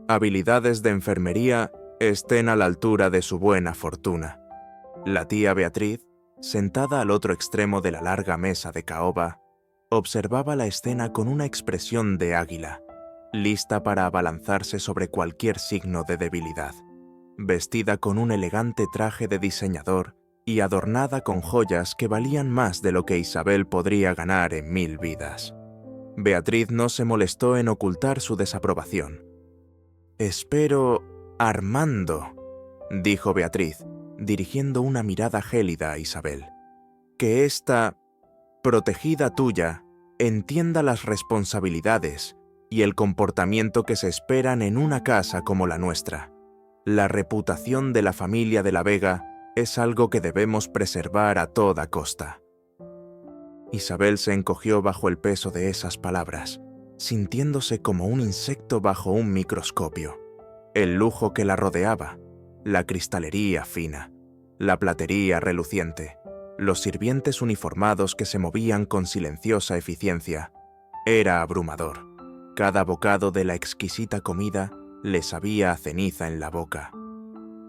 S1: habilidades de enfermería estén a la altura de su buena fortuna». La tía Beatriz, sentada al otro extremo de la larga mesa de caoba, observaba la escena con una expresión de águila, lista para abalanzarse sobre cualquier signo de debilidad. Vestida con un elegante traje de diseñador y adornada con joyas que valían más de lo que Isabel podría ganar en 1000 vidas. Beatriz no se molestó en ocultar su desaprobación. «Espero, Armando», dijo Beatriz, dirigiendo una mirada gélida a Isabel, «que esta protegida tuya entienda las responsabilidades y el comportamiento que se esperan en una casa como la nuestra. La reputación de la familia de la Vega es algo que debemos preservar a toda costa». Isabel se encogió bajo el peso de esas palabras, sintiéndose como un insecto bajo un microscopio. El lujo que la rodeaba, la cristalería fina, la platería reluciente, los sirvientes uniformados que se movían con silenciosa eficiencia, era abrumador. Cada bocado de la exquisita comida le sabía a ceniza en la boca.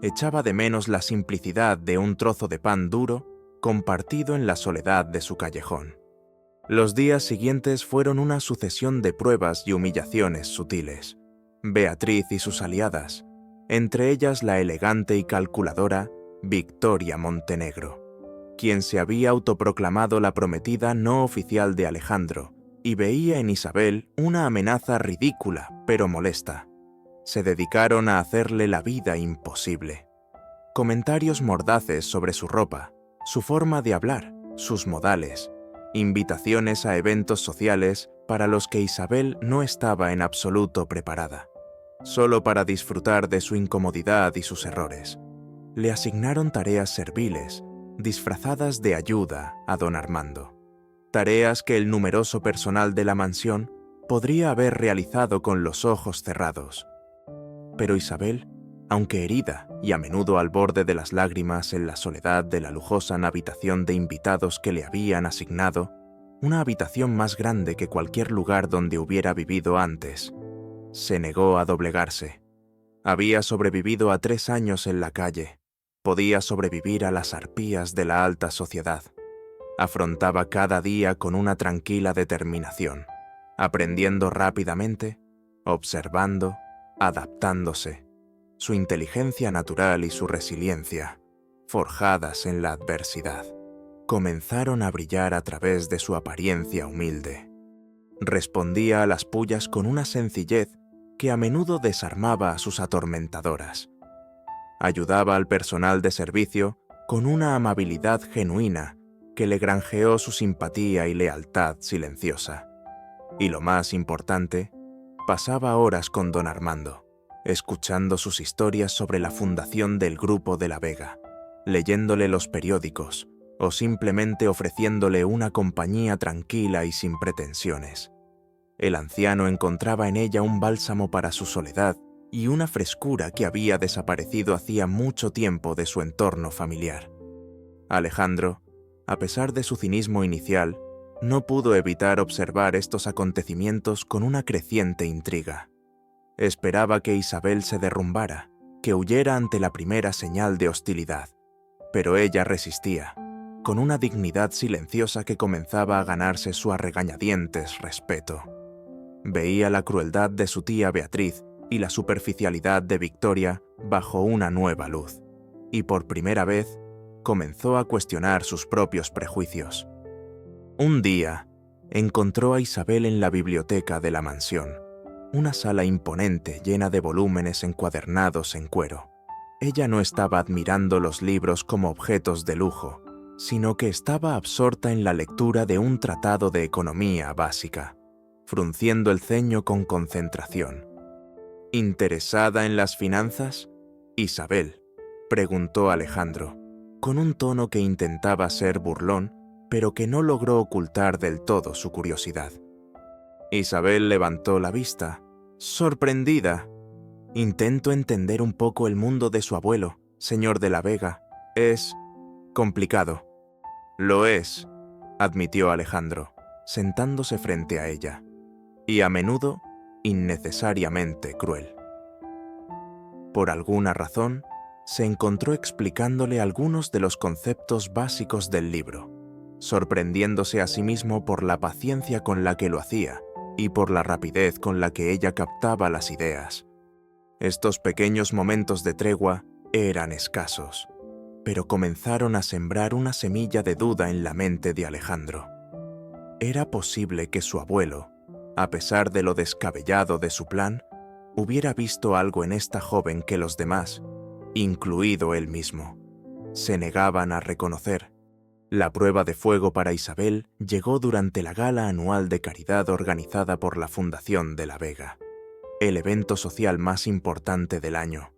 S1: Echaba de menos la simplicidad de un trozo de pan duro compartido en la soledad de su callejón. Los días siguientes fueron una sucesión de pruebas y humillaciones sutiles. Beatriz y sus aliadas, entre ellas la elegante y calculadora Victoria Montenegro, quien se había autoproclamado la prometida no oficial de Alejandro y veía en Isabel una amenaza ridícula pero molesta. Se dedicaron a hacerle la vida imposible. Comentarios mordaces sobre su ropa, su forma de hablar, sus modales, invitaciones a eventos sociales para los que Isabel no estaba en absoluto preparada, solo para disfrutar de su incomodidad y sus errores. Le asignaron tareas serviles, disfrazadas de ayuda a don Armando. Tareas que el numeroso personal de la mansión podría haber realizado con los ojos cerrados. Pero Isabel, aunque herida y a menudo al borde de las lágrimas en la soledad de la lujosa habitación de invitados que le habían asignado, una habitación más grande que cualquier lugar donde hubiera vivido antes, se negó a doblegarse. Había sobrevivido a 3 años en la calle, podía sobrevivir a las arpías de la alta sociedad. Afrontaba cada día con una tranquila determinación, aprendiendo rápidamente, observando, adaptándose. Su inteligencia natural y su resiliencia, forjadas en la adversidad, comenzaron a brillar a través de su apariencia humilde. Respondía a las pullas con una sencillez que a menudo desarmaba a sus atormentadoras. Ayudaba al personal de servicio con una amabilidad genuina que le granjeó su simpatía y lealtad silenciosa. Y lo más importante, pasaba horas con don Armando, escuchando sus historias sobre la fundación del Grupo de la Vega, leyéndole los periódicos o simplemente ofreciéndole una compañía tranquila y sin pretensiones. El anciano encontraba en ella un bálsamo para su soledad y una frescura que había desaparecido hacía mucho tiempo de su entorno familiar. Alejandro, a pesar de su cinismo inicial, no pudo evitar observar estos acontecimientos con una creciente intriga. Esperaba que Isabel se derrumbara, que huyera ante la primera señal de hostilidad, pero ella resistía, con una dignidad silenciosa que comenzaba a ganarse su a regañadientes respeto. Veía la crueldad de su tía Beatriz y la superficialidad de Victoria bajo una nueva luz, y por primera vez comenzó a cuestionar sus propios prejuicios. Un día, encontró a Isabel en la biblioteca de la mansión, una sala imponente llena de volúmenes encuadernados en cuero. Ella no estaba admirando los libros como objetos de lujo, sino que estaba absorta en la lectura de un tratado de economía básica, frunciendo el ceño con concentración. ¿Interesada en las finanzas, Isabel?, preguntó Alejandro, con un tono que intentaba ser burlón, pero que no logró ocultar del todo su curiosidad. Isabel levantó la vista, sorprendida. Intento entender un poco el mundo de su abuelo, señor de la Vega. Es complicado. Lo es, admitió Alejandro, sentándose frente a ella, y a menudo innecesariamente cruel. Por alguna razón, se encontró explicándole algunos de los conceptos básicos del libro, sorprendiéndose a sí mismo por la paciencia con la que lo hacía y por la rapidez con la que ella captaba las ideas. Estos pequeños momentos de tregua eran escasos, pero comenzaron a sembrar una semilla de duda en la mente de Alejandro. ¿Era posible que su abuelo, a pesar de lo descabellado de su plan, hubiera visto algo en esta joven que los demás, incluido él mismo, se negaban a reconocer? La prueba de fuego para Isabel llegó durante la gala anual de caridad organizada por la Fundación de la Vega, el evento social más importante del año.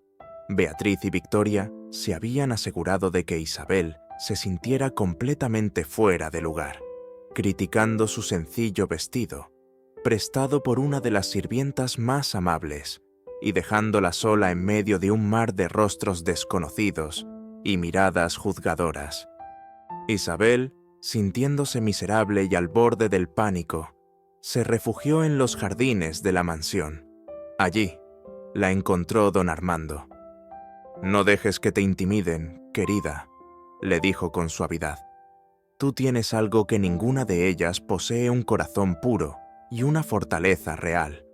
S1: Beatriz y Victoria se habían asegurado de que Isabel se sintiera completamente fuera de lugar, criticando su sencillo vestido, prestado por una de las sirvientas más amables, y dejándola sola en medio de un mar de rostros desconocidos y miradas juzgadoras. Isabel, sintiéndose miserable y al borde del pánico, se refugió en los jardines de la mansión. Allí la encontró don Armando. «No dejes que te intimiden, querida», le dijo con suavidad. «Tú tienes algo que ninguna de ellas posee: un corazón puro y una fortaleza real».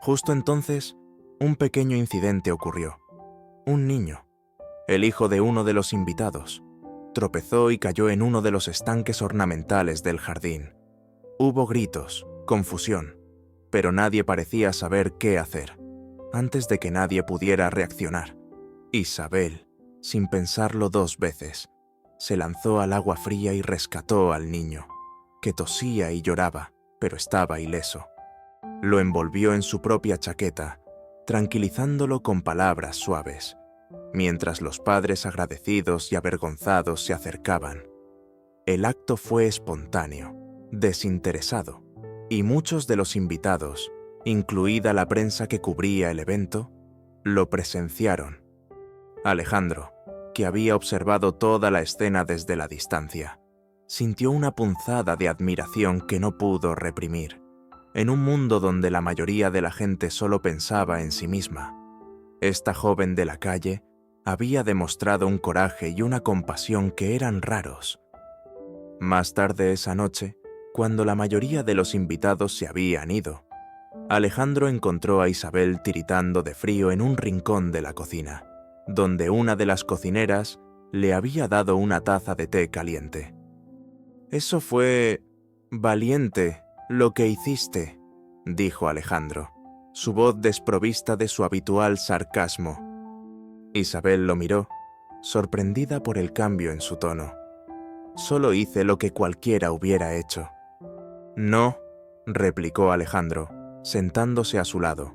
S1: Justo entonces, un pequeño incidente ocurrió. Un niño, el hijo de uno de los invitados, tropezó y cayó en uno de los estanques ornamentales del jardín. Hubo gritos, confusión, pero nadie parecía saber qué hacer. Antes de que nadie pudiera reaccionar, Isabel, sin pensarlo dos veces, se lanzó al agua fría y rescató al niño, que tosía y lloraba, pero estaba ileso. Lo envolvió en su propia chaqueta, tranquilizándolo con palabras suaves, mientras los padres agradecidos y avergonzados se acercaban. El acto fue espontáneo, desinteresado, y muchos de los invitados, incluida la prensa que cubría el evento, lo presenciaron. Alejandro, que había observado toda la escena desde la distancia, sintió una punzada de admiración que no pudo reprimir. En un mundo donde la mayoría de la gente solo pensaba en sí misma, esta joven de la calle había demostrado un coraje y una compasión que eran raros. Más tarde esa noche, cuando la mayoría de los invitados se habían ido, Alejandro encontró a Isabel tiritando de frío en un rincón de la cocina, donde una de las cocineras le había dado una taza de té caliente. «Eso fue valiente lo que hiciste», dijo Alejandro, su voz desprovista de su habitual sarcasmo. Isabel lo miró, sorprendida por el cambio en su tono. «Solo hice lo que cualquiera hubiera hecho». «No», replicó Alejandro, sentándose a su lado.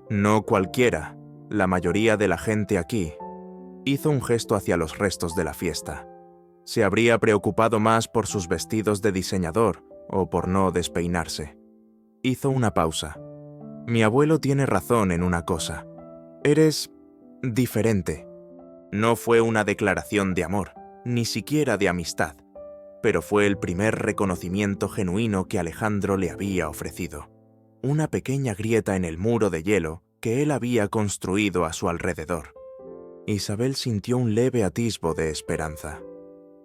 S1: «No cualquiera, la mayoría de la gente aquí». Hizo un gesto hacia los restos de la fiesta. Se habría preocupado más por sus vestidos de diseñador o por no despeinarse. Hizo una pausa. «Mi abuelo tiene razón en una cosa. Eres diferente». No fue una declaración de amor, ni siquiera de amistad, pero fue el primer reconocimiento genuino que Alejandro le había ofrecido. Una pequeña grieta en el muro de hielo que él había construido a su alrededor. Isabel sintió un leve atisbo de esperanza.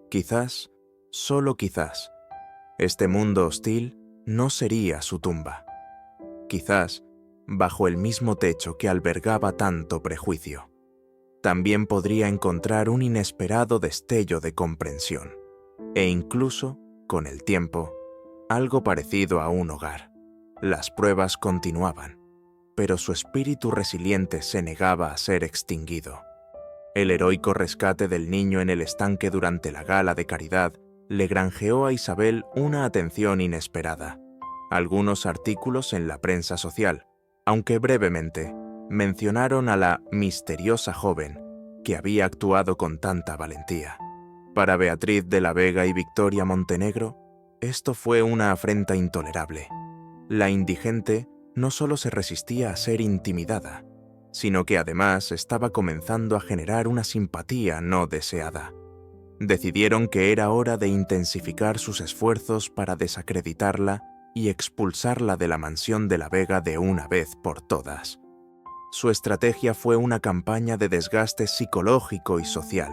S1: Quizás, solo quizás, este mundo hostil no sería su tumba. Quizás bajo el mismo techo que albergaba tanto prejuicio. También podría encontrar un inesperado destello de comprensión, e incluso, con el tiempo, algo parecido a un hogar. Las pruebas continuaban, pero su espíritu resiliente se negaba a ser extinguido. El heroico rescate del niño en el estanque durante la gala de caridad le granjeó a Isabel una atención inesperada. Algunos artículos en la prensa social, aunque brevemente, mencionaron a la misteriosa joven que había actuado con tanta valentía. Para Beatriz de la Vega y Victoria Montenegro, esto fue una afrenta intolerable. La indigente no solo se resistía a ser intimidada, sino que además estaba comenzando a generar una simpatía no deseada. Decidieron que era hora de intensificar sus esfuerzos para desacreditarla y expulsarla de la mansión de la Vega de una vez por todas. Su estrategia fue una campaña de desgaste psicológico y social.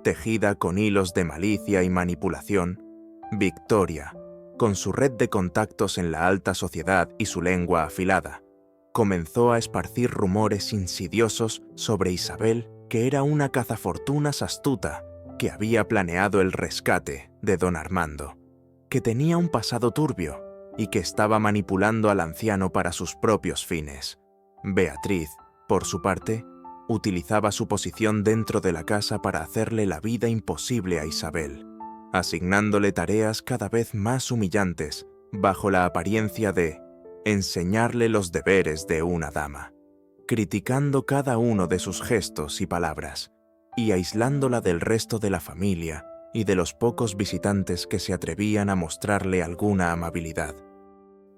S1: Tejida con hilos de malicia y manipulación, Victoria, con su red de contactos en la alta sociedad y su lengua afilada, comenzó a esparcir rumores insidiosos sobre Isabel, que era una cazafortunas astuta que había planeado el rescate de don Armando, que tenía un pasado turbio y que estaba manipulando al anciano para sus propios fines. Beatriz, por su parte, utilizaba su posición dentro de la casa para hacerle la vida imposible a Isabel, asignándole tareas cada vez más humillantes bajo la apariencia de enseñarle los deberes de una dama, criticando cada uno de sus gestos y palabras, y aislándola del resto de la familia y de los pocos visitantes que se atrevían a mostrarle alguna amabilidad.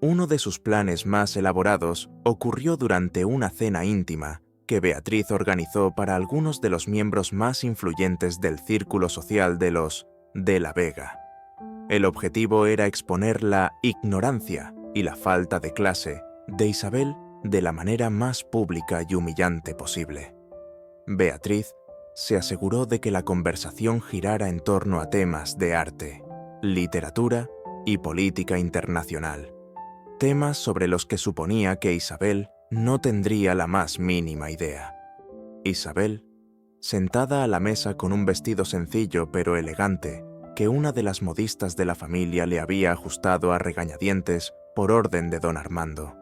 S1: Uno de sus planes más elaborados ocurrió durante una cena íntima que Beatriz organizó para algunos de los miembros más influyentes del círculo social de los de la Vega. El objetivo era exponer la ignorancia y la falta de clase de Isabel de la manera más pública y humillante posible. Beatriz se aseguró de que la conversación girara en torno a temas de arte, literatura y política internacional, temas sobre los que suponía que Isabel no tendría la más mínima idea. Isabel, sentada a la mesa con un vestido sencillo pero elegante que una de las modistas de la familia le había ajustado a regañadientes por orden de don Armando,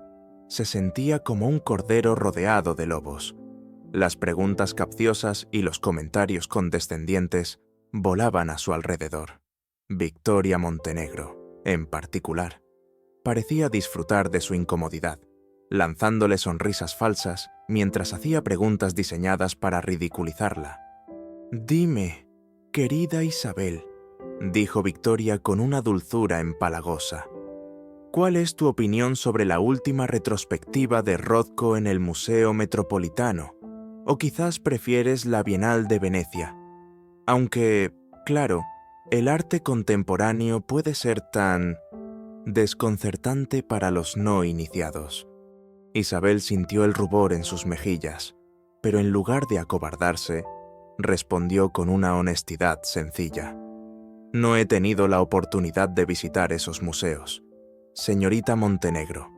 S1: se sentía como un cordero rodeado de lobos. Las preguntas capciosas y los comentarios condescendientes volaban a su alrededor. Victoria Montenegro, en particular, parecía disfrutar de su incomodidad, lanzándole sonrisas falsas mientras hacía preguntas diseñadas para ridiculizarla. «Dime, querida Isabel», dijo Victoria con una dulzura empalagosa, «¿cuál es tu opinión sobre la última retrospectiva de Rothko en el Museo Metropolitano? O quizás prefieres la Bienal de Venecia. Aunque, claro, el arte contemporáneo puede ser tan desconcertante para los no iniciados». Isabel sintió el rubor en sus mejillas, pero en lugar de acobardarse, respondió con una honestidad sencilla. «No he tenido la oportunidad de visitar esos museos, señorita Montenegro.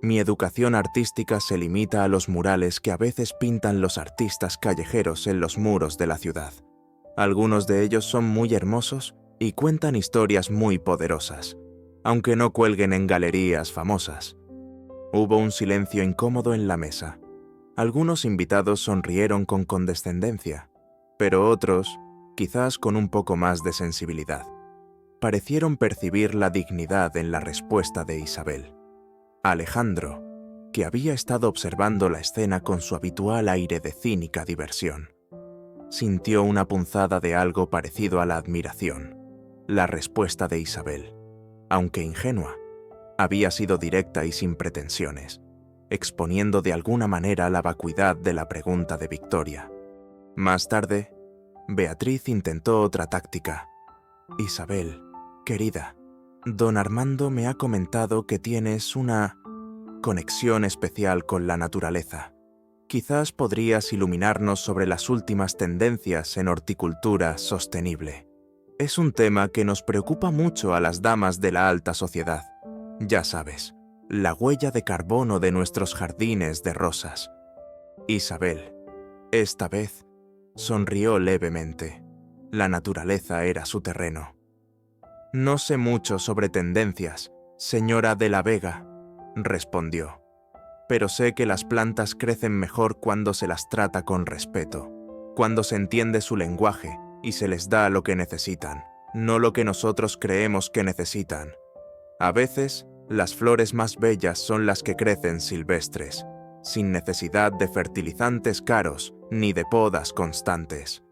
S1: Mi educación artística se limita a los murales que a veces pintan los artistas callejeros en los muros de la ciudad. Algunos de ellos son muy hermosos y cuentan historias muy poderosas, aunque no cuelguen en galerías famosas». Hubo un silencio incómodo en la mesa. Algunos invitados sonrieron con condescendencia, pero otros, quizás con un poco más de sensibilidad, parecieron percibir la dignidad en la respuesta de Isabel. Alejandro, que había estado observando la escena con su habitual aire de cínica diversión, sintió una punzada de algo parecido a la admiración. La respuesta de Isabel, aunque ingenua, había sido directa y sin pretensiones, exponiendo de alguna manera la vacuidad de la pregunta de Victoria. Más tarde, Beatriz intentó otra táctica. «Isabel, querida, don Armando me ha comentado que tienes una conexión especial con la naturaleza. Quizás podrías iluminarnos sobre las últimas tendencias en horticultura sostenible. Es un tema que nos preocupa mucho a las damas de la alta sociedad. Ya sabes, la huella de carbono de nuestros jardines de rosas. Isabel, esta vez, sonrió levemente. La naturaleza era su terreno. No sé mucho sobre tendencias, señora de la Vega, respondió, pero sé que las plantas crecen mejor cuando se las trata con respeto, cuando se entiende su lenguaje y se les da lo que necesitan, no lo que nosotros creemos que necesitan. A veces, las flores más bellas son las que crecen silvestres, sin necesidad de fertilizantes caros ni de podas constantes.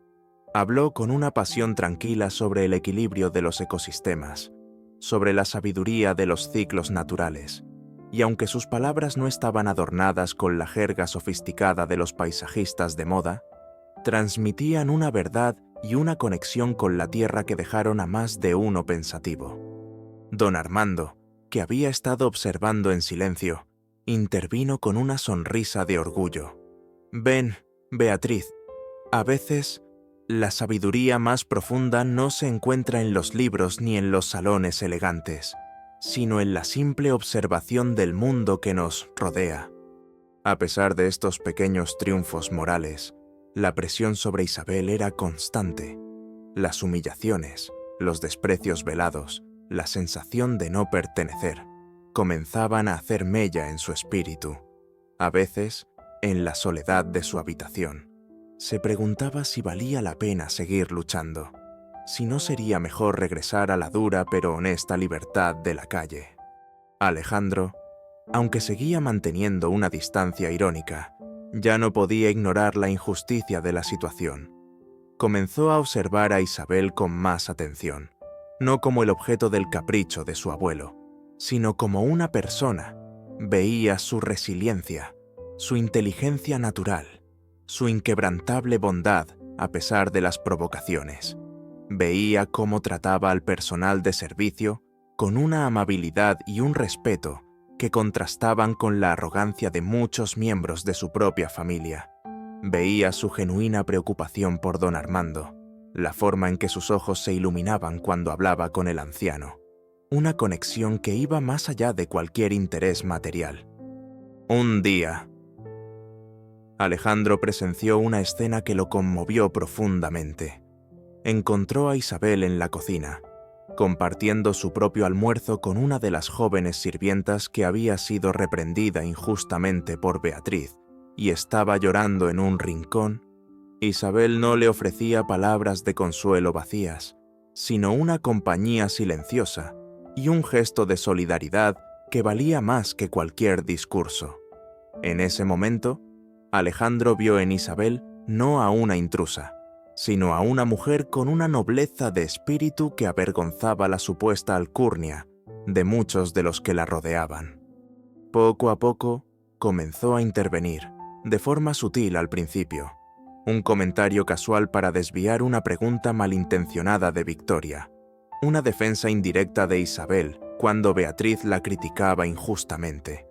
S1: Habló con una pasión tranquila sobre el equilibrio de los ecosistemas, sobre la sabiduría de los ciclos naturales, y aunque sus palabras no estaban adornadas con la jerga sofisticada de los paisajistas de moda, transmitían una verdad y una conexión con la tierra que dejaron a más de uno pensativo. Don Armando, que había estado observando en silencio, intervino con una sonrisa de orgullo. «Ven, Beatriz, a veces la sabiduría más profunda no se encuentra en los libros ni en los salones elegantes, sino en la simple observación del mundo que nos rodea». A pesar de estos pequeños triunfos morales, la presión sobre Isabel era constante. Las humillaciones, los desprecios velados, la sensación de no pertenecer, comenzaban a hacer mella en su espíritu. A veces, en la soledad de su habitación, se preguntaba si valía la pena seguir luchando, si no sería mejor regresar a la dura pero honesta libertad de la calle. Alejandro, aunque seguía manteniendo una distancia irónica, ya no podía ignorar la injusticia de la situación. Comenzó a observar a Isabel con más atención, no como el objeto del capricho de su abuelo, sino como una persona. Veía su resiliencia, su inteligencia natural, su inquebrantable bondad a pesar de las provocaciones. Veía cómo trataba al personal de servicio con una amabilidad y un respeto que contrastaban con la arrogancia de muchos miembros de su propia familia. Veía su genuina preocupación por don Armando, la forma en que sus ojos se iluminaban cuando hablaba con el anciano, una conexión que iba más allá de cualquier interés material. Un día, Alejandro presenció una escena que lo conmovió profundamente. Encontró a Isabel en la cocina, compartiendo su propio almuerzo con una de las jóvenes sirvientas que había sido reprendida injustamente por Beatriz y estaba llorando en un rincón. Isabel no le ofrecía palabras de consuelo vacías, sino una compañía silenciosa y un gesto de solidaridad que valía más que cualquier discurso. En ese momento, Alejandro vio en Isabel no a una intrusa, sino a una mujer con una nobleza de espíritu que avergonzaba la supuesta alcurnia de muchos de los que la rodeaban. Poco a poco, comenzó a intervenir, de forma sutil al principio, un comentario casual para desviar una pregunta malintencionada de Victoria, una defensa indirecta de Isabel cuando Beatriz la criticaba injustamente.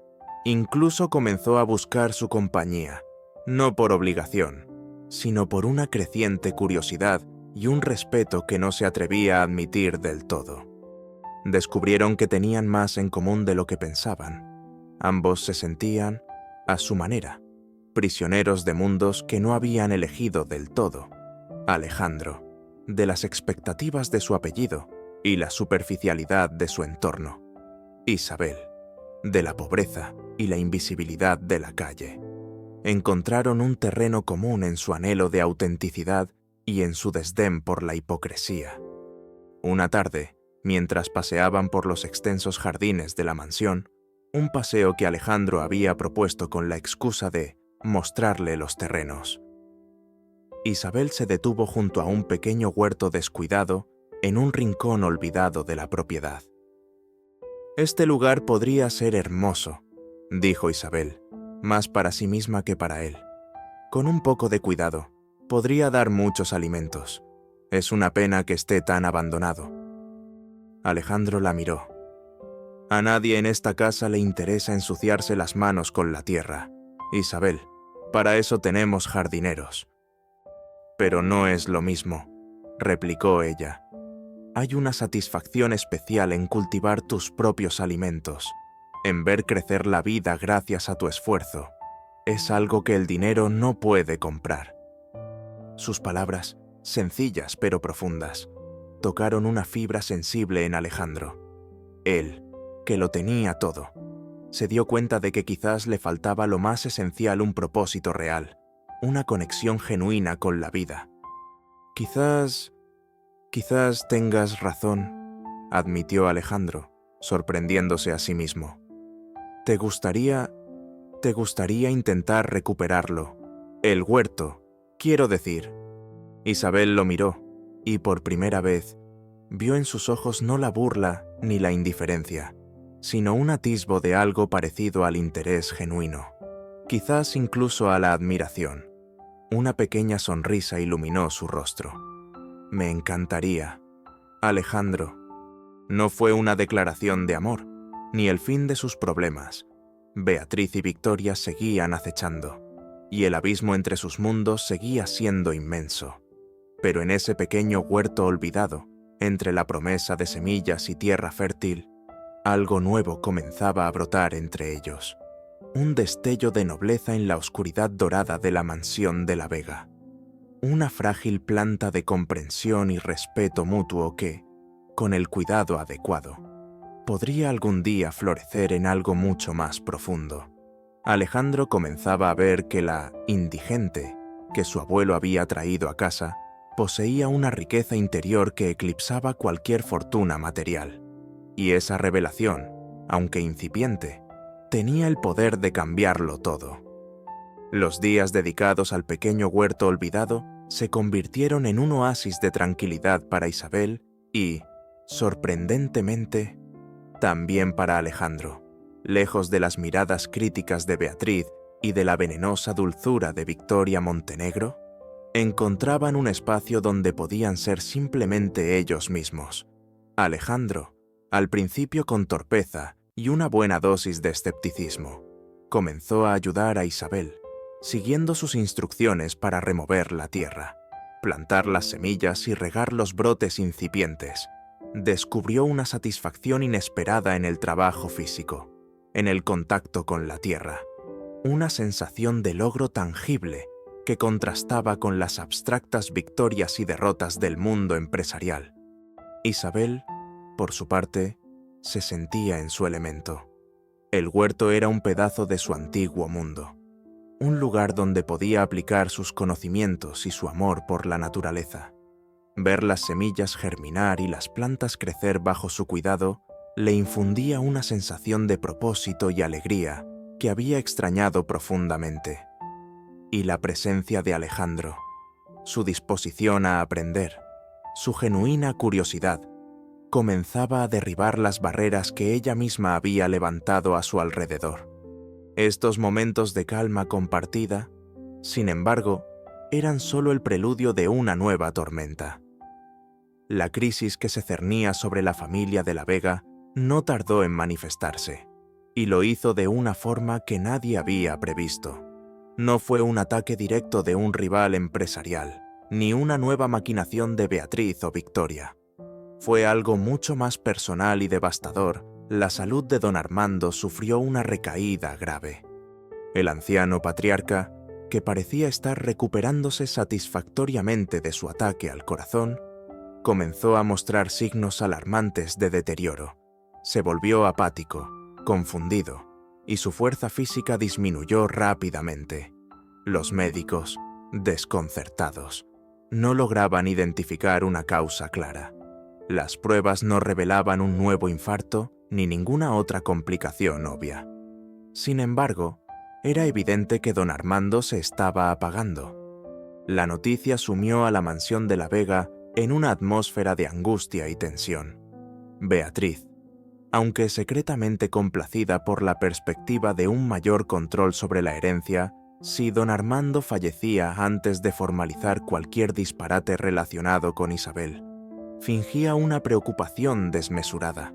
S1: Incluso comenzó a buscar su compañía, no por obligación, sino por una creciente curiosidad y un respeto que no se atrevía a admitir del todo. Descubrieron que tenían más en común de lo que pensaban. Ambos se sentían, a su manera, prisioneros de mundos que no habían elegido del todo. Alejandro, de las expectativas de su apellido y la superficialidad de su entorno. Isabel, de la pobreza y la invisibilidad de la calle. Encontraron un terreno común en su anhelo de autenticidad y en su desdén por la hipocresía. Una tarde, mientras paseaban por los extensos jardines de la mansión, un paseo que Alejandro había propuesto con la excusa de mostrarle los terrenos, Isabel se detuvo junto a un pequeño huerto descuidado en un rincón olvidado de la propiedad. «Este lugar podría ser hermoso», dijo Isabel, más para sí misma que para él. «Con un poco de cuidado, podría dar muchos alimentos. Es una pena que esté tan abandonado». Alejandro la miró. «A nadie en esta casa le interesa ensuciarse las manos con la tierra, Isabel. Para eso tenemos jardineros». «Pero no es lo mismo», replicó ella. «Hay una satisfacción especial en cultivar tus propios alimentos. en ver crecer la vida gracias a tu esfuerzo. Es algo que el dinero no puede comprar. Sus palabras, sencillas pero profundas, tocaron una fibra sensible en Alejandro. Él, que lo tenía todo, se dio cuenta de que quizás le faltaba lo más esencial, un propósito real, una conexión genuina con la vida. Quizás tengas razón, admitió Alejandro, sorprendiéndose a sí mismo. ¿Te gustaría intentar recuperarlo? El huerto, quiero decir. Isabel lo miró, y por primera vez, vio en sus ojos no la burla ni la indiferencia, sino un atisbo de algo parecido al interés genuino, quizás incluso a la admiración. Una pequeña sonrisa iluminó su rostro. Me encantaría. Alejandro. No fue una declaración de amor, ni el fin de sus problemas. Beatriz y Victoria seguían acechando, y el abismo entre sus mundos seguía siendo inmenso. Pero en ese pequeño huerto olvidado, entre la promesa de semillas y tierra fértil, algo nuevo comenzaba a brotar entre ellos. Un destello de nobleza en la oscuridad dorada de la mansión de la Vega. Una frágil planta de comprensión y respeto mutuo que, con el cuidado adecuado, podría algún día florecer en algo mucho más profundo. Alejandro comenzaba a ver que la indigente que su abuelo había traído a casa poseía una riqueza interior que eclipsaba cualquier fortuna material. Y esa revelación, aunque incipiente, tenía el poder de cambiarlo todo. Los días dedicados al pequeño huerto olvidado se convirtieron en un oasis de tranquilidad para Isabel y, sorprendentemente, también para Alejandro. Lejos de las miradas críticas de Beatriz y de la venenosa dulzura de Victoria Montenegro, encontraban un espacio donde podían ser simplemente ellos mismos. Alejandro, al principio con torpeza y una buena dosis de escepticismo, comenzó a ayudar a Isabel, siguiendo sus instrucciones para remover la tierra, plantar las semillas y regar los brotes incipientes. Descubrió una satisfacción inesperada en el trabajo físico, en el contacto con la tierra, una sensación de logro tangible que contrastaba con las abstractas victorias y derrotas del mundo empresarial. Isabel, por su parte, se sentía en su elemento. El huerto era un pedazo de su antiguo mundo, un lugar donde podía aplicar sus conocimientos y su amor por la naturaleza. Ver las semillas germinar y las plantas crecer bajo su cuidado le infundía una sensación de propósito y alegría que había extrañado profundamente. Y la presencia de Alejandro, su disposición a aprender, su genuina curiosidad, comenzaba a derribar las barreras que ella misma había levantado a su alrededor. Estos momentos de calma compartida, sin embargo, eran solo el preludio de una nueva tormenta. La crisis que se cernía sobre la familia de la Vega no tardó en manifestarse, y lo hizo de una forma que nadie había previsto. No fue un ataque directo de un rival empresarial, ni una nueva maquinación de Beatriz o Victoria. Fue algo mucho más personal y devastador. La salud de don Armando sufrió una recaída grave. El anciano patriarca, que parecía estar recuperándose satisfactoriamente de su ataque al corazón, comenzó a mostrar signos alarmantes de deterioro. Se volvió apático, confundido, y su fuerza física disminuyó rápidamente. Los médicos, desconcertados, no lograban identificar una causa clara. Las pruebas no revelaban un nuevo infarto ni ninguna otra complicación obvia. Sin embargo, era evidente que don Armando se estaba apagando. La noticia sumió a la mansión de la Vega en una atmósfera de angustia y tensión. Beatriz, aunque secretamente complacida por la perspectiva de un mayor control sobre la herencia, si don Armando fallecía antes de formalizar cualquier disparate relacionado con Isabel, fingía una preocupación desmesurada.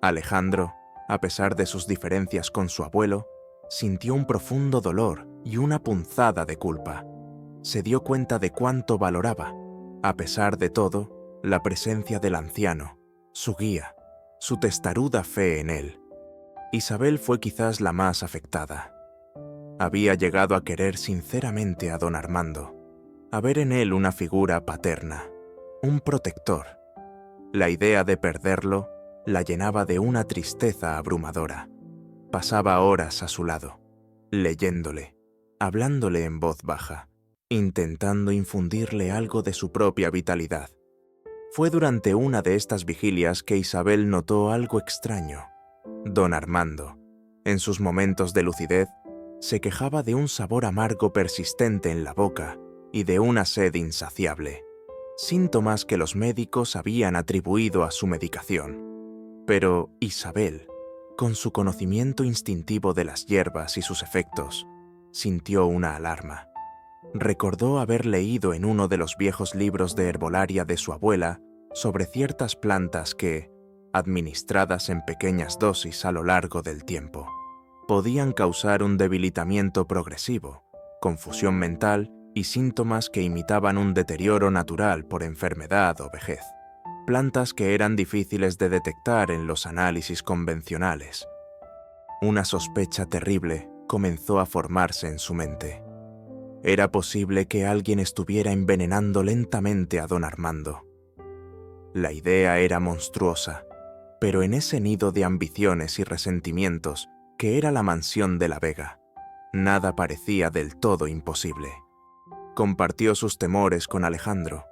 S1: Alejandro, a pesar de sus diferencias con su abuelo, sintió un profundo dolor y una punzada de culpa. Se dio cuenta de cuánto valoraba, a pesar de todo, la presencia del anciano, su guía, su testaruda fe en él. Isabel fue quizás la más afectada. Había llegado a querer sinceramente a don Armando, a ver en él una figura paterna, un protector. La idea de perderlo la llenaba de una tristeza abrumadora. Pasaba horas a su lado, leyéndole, hablándole en voz baja, intentando infundirle algo de su propia vitalidad. Fue durante una de estas vigilias que Isabel notó algo extraño. Don Armando, en sus momentos de lucidez, se quejaba de un sabor amargo persistente en la boca y de una sed insaciable, síntomas que los médicos habían atribuido a su medicación. Pero Isabel, con su conocimiento instintivo de las hierbas y sus efectos, sintió una alarma. Recordó haber leído en uno de los viejos libros de herbolaria de su abuela sobre ciertas plantas que, administradas en pequeñas dosis a lo largo del tiempo, podían causar un debilitamiento progresivo, confusión mental y síntomas que imitaban un deterioro natural por enfermedad o vejez. Plantas que eran difíciles de detectar en los análisis convencionales. Una sospecha terrible comenzó a formarse en su mente. Era posible que alguien estuviera envenenando lentamente a don Armando. La idea era monstruosa, pero en ese nido de ambiciones y resentimientos que era la mansión de la Vega, nada parecía del todo imposible. Compartió sus temores con Alejandro,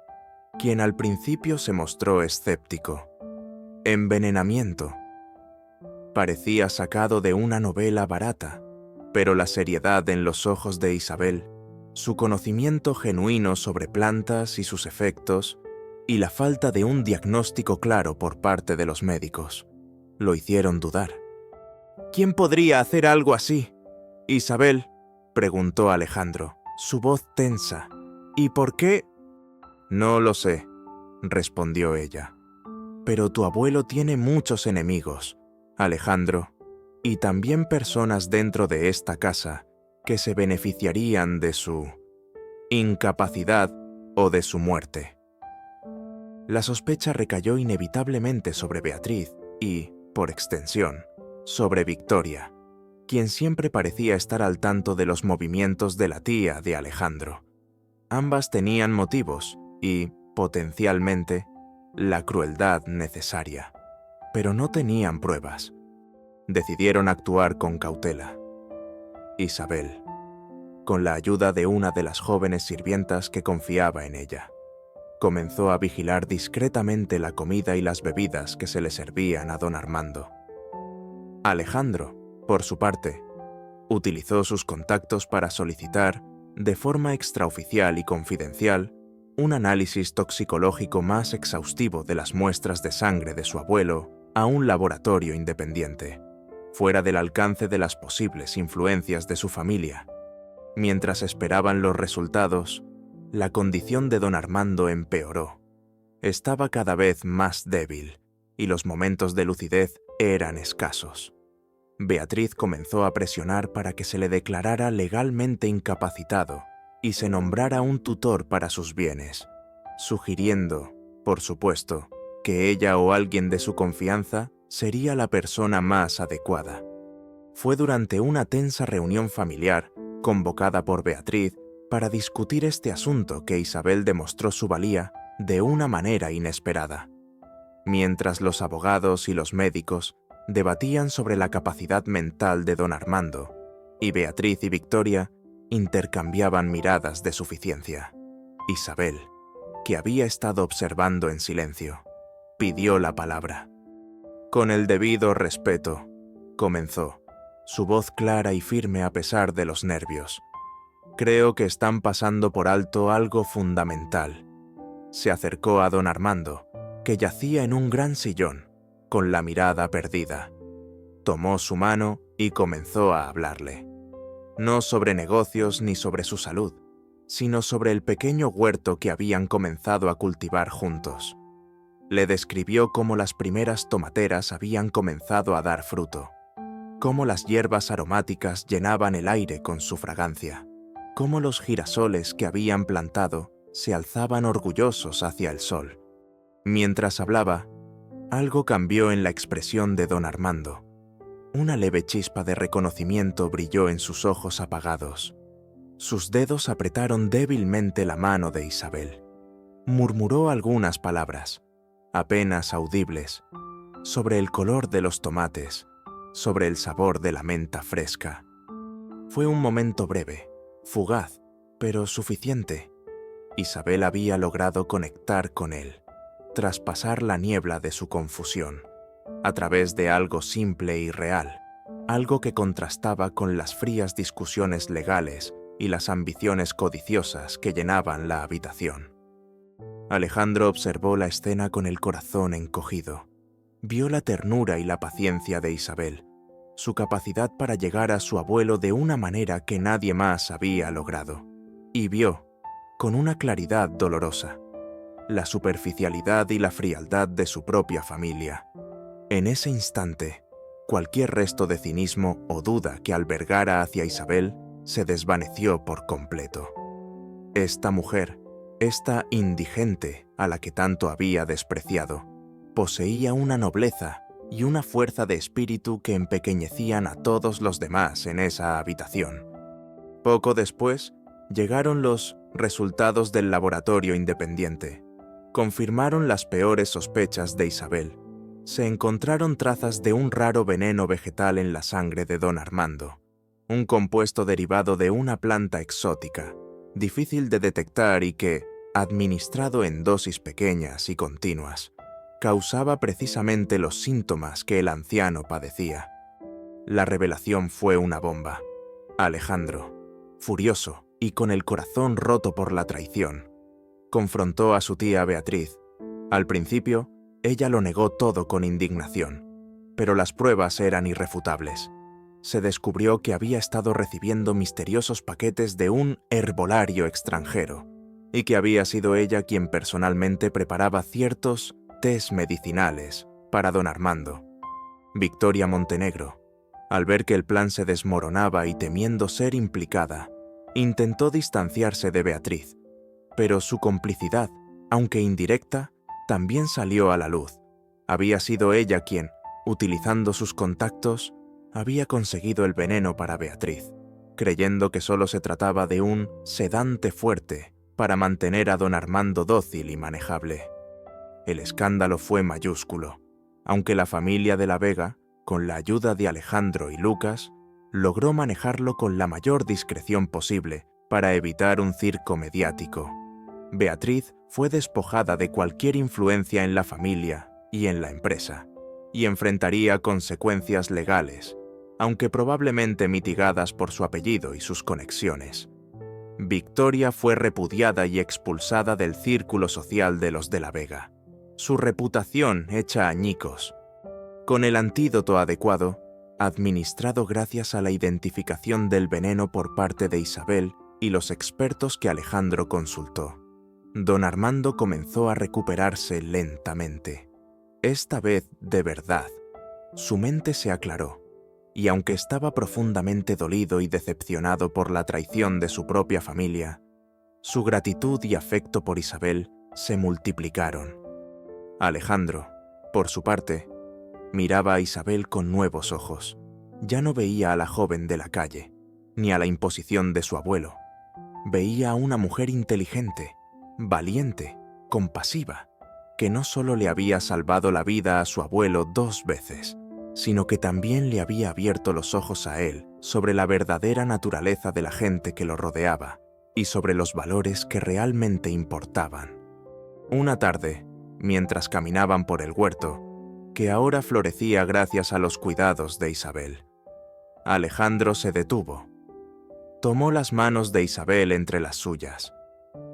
S1: quien al principio se mostró escéptico. Envenenamiento. Parecía sacado de una novela barata, pero la seriedad en los ojos de Isabel, su conocimiento genuino sobre plantas y sus efectos, y la falta de un diagnóstico claro por parte de los médicos, lo hicieron dudar. ¿Quién podría hacer algo así? Isabel, preguntó Alejandro, su voz tensa. ¿Y por qué? No lo sé, respondió ella. Pero tu abuelo tiene muchos enemigos, Alejandro, y también personas dentro de esta casa que se beneficiarían de su incapacidad o de su muerte. La sospecha recayó inevitablemente sobre Beatriz y, por extensión, sobre Victoria, quien siempre parecía estar al tanto de los movimientos de la tía de Alejandro. Ambas tenían motivos y, potencialmente, la crueldad necesaria, pero no tenían pruebas. Decidieron actuar con cautela. Isabel, con la ayuda de una de las jóvenes sirvientas que confiaba en ella, comenzó a vigilar discretamente la comida y las bebidas que se le servían a don Armando. Alejandro, por su parte, utilizó sus contactos para solicitar, de forma extraoficial y confidencial, un análisis toxicológico más exhaustivo de las muestras de sangre de su abuelo a un laboratorio independiente, fuera del alcance de las posibles influencias de su familia. Mientras esperaban los resultados, la condición de don Armando empeoró. Estaba cada vez más débil y los momentos de lucidez eran escasos. Beatriz comenzó a presionar para que se le declarara legalmente incapacitado y se nombrara un tutor para sus bienes, sugiriendo, por supuesto, que ella o alguien de su confianza sería la persona más adecuada. Fue durante una tensa reunión familiar, convocada por Beatriz, para discutir este asunto que Isabel demostró su valía de una manera inesperada. Mientras los abogados y los médicos debatían sobre la capacidad mental de don Armando, y Beatriz y Victoria intercambiaban miradas de suficiencia. Isabel, que había estado observando en silencio, pidió la palabra. Con el debido respeto, comenzó, su voz clara y firme a pesar de los nervios. Creo que están pasando por alto algo fundamental. Se acercó a don Armando, que yacía en un gran sillón, con la mirada perdida. Tomó su mano y comenzó a hablarle. No sobre negocios ni sobre su salud, sino sobre el pequeño huerto que habían comenzado a cultivar juntos. Le describió cómo las primeras tomateras habían comenzado a dar fruto, cómo las hierbas aromáticas llenaban el aire con su fragancia, cómo los girasoles que habían plantado se alzaban orgullosos hacia el sol. Mientras hablaba, algo cambió en la expresión de don Armando. Una leve chispa de reconocimiento brilló en sus ojos apagados. Sus dedos apretaron débilmente la mano de Isabel. Murmuró algunas palabras, apenas audibles, sobre el color de los tomates, sobre el sabor de la menta fresca. Fue un momento breve, fugaz, pero suficiente. Isabel había logrado conectar con él, traspasar la niebla de su confusión, a través de algo simple y real, algo que contrastaba con las frías discusiones legales y las ambiciones codiciosas que llenaban la habitación. Alejandro observó la escena con el corazón encogido. Vio la ternura y la paciencia de Isabel, su capacidad para llegar a su abuelo de una manera que nadie más había logrado. Y vio, con una claridad dolorosa, la superficialidad y la frialdad de su propia familia. En ese instante, cualquier resto de cinismo o duda que albergara hacia Isabel se desvaneció por completo. Esta mujer, esta indigente a la que tanto había despreciado, poseía una nobleza y una fuerza de espíritu que empequeñecían a todos los demás en esa habitación. Poco después, llegaron los resultados del laboratorio independiente. Confirmaron las peores sospechas de Isabel. Se encontraron trazas de un raro veneno vegetal en la sangre de don Armando, un compuesto derivado de una planta exótica, difícil de detectar y que, administrado en dosis pequeñas y continuas, causaba precisamente los síntomas que el anciano padecía. La revelación fue una bomba. Alejandro, furioso y con el corazón roto por la traición, confrontó a su tía Beatriz. Al principio, ella lo negó todo con indignación, pero las pruebas eran irrefutables. Se descubrió que había estado recibiendo misteriosos paquetes de un herbolario extranjero y que había sido ella quien personalmente preparaba ciertos tés medicinales para don Armando. Victoria Montenegro, al ver que el plan se desmoronaba y temiendo ser implicada, intentó distanciarse de Beatriz, pero su complicidad, aunque indirecta, también salió a la luz. Había sido ella quien, utilizando sus contactos, había conseguido el veneno para Beatriz, creyendo que solo se trataba de un sedante fuerte para mantener a don Armando dócil y manejable. El escándalo fue mayúsculo, aunque la familia de la Vega, con la ayuda de Alejandro y Lucas, logró manejarlo con la mayor discreción posible para evitar un circo mediático. Beatriz fue despojada de cualquier influencia en la familia y en la empresa, y enfrentaría consecuencias legales, aunque probablemente mitigadas por su apellido y sus conexiones. Victoria fue repudiada y expulsada del círculo social de los de la Vega, su reputación hecha añicos. Con el antídoto adecuado, administrado gracias a la identificación del veneno por parte de Isabel y los expertos que Alejandro consultó, don Armando comenzó a recuperarse lentamente. Esta vez de verdad, su mente se aclaró, y aunque estaba profundamente dolido y decepcionado por la traición de su propia familia, su gratitud y afecto por Isabel se multiplicaron. Alejandro, por su parte, miraba a Isabel con nuevos ojos. Ya no veía a la joven de la calle, ni a la imposición de su abuelo. Veía a una mujer inteligente, valiente, compasiva, que no solo le había salvado la vida a su abuelo 2 veces, sino que también le había abierto los ojos a él sobre la verdadera naturaleza de la gente que lo rodeaba y sobre los valores que realmente importaban. Una tarde, mientras caminaban por el huerto, que ahora florecía gracias a los cuidados de Isabel, Alejandro se detuvo. Tomó las manos de Isabel entre las suyas,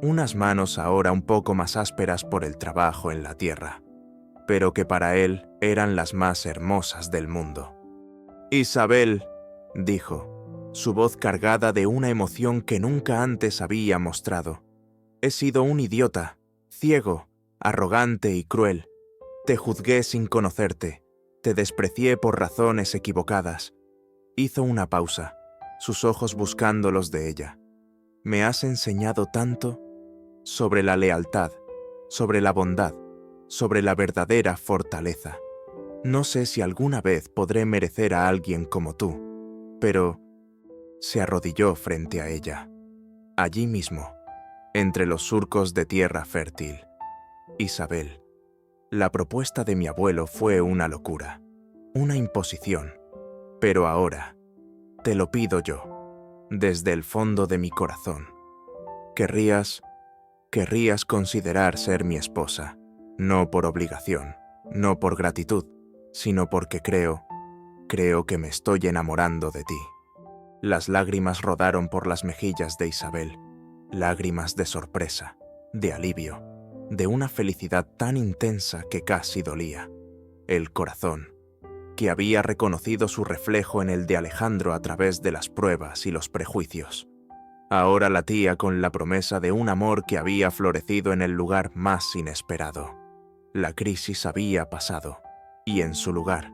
S1: unas manos ahora un poco más ásperas por el trabajo en la tierra, pero que para él eran las más hermosas del mundo. «Isabel», dijo, su voz cargada de una emoción que nunca antes había mostrado, «he sido un idiota, ciego, arrogante y cruel. Te juzgué sin conocerte, te desprecié por razones equivocadas». Hizo una pausa, sus ojos buscando los de ella. «Me has enseñado tanto sobre la lealtad, sobre la bondad, sobre la verdadera fortaleza. No sé si alguna vez podré merecer a alguien como tú, pero se arrodilló frente a ella, allí mismo, entre los surcos de tierra fértil. Isabel, la propuesta de mi abuelo fue una locura, una imposición, pero ahora te lo pido yo, desde el fondo de mi corazón. Querrías considerar ser mi esposa, no por obligación, no por gratitud, sino porque creo que me estoy enamorando de ti. Las lágrimas rodaron por las mejillas de Isabel, lágrimas de sorpresa, de alivio, de una felicidad tan intensa que casi dolía. El corazón, que había reconocido su reflejo en el de Alejandro a través de las pruebas y los prejuicios, ahora latía con la promesa de un amor que había florecido en el lugar más inesperado. La crisis había pasado, y en su lugar,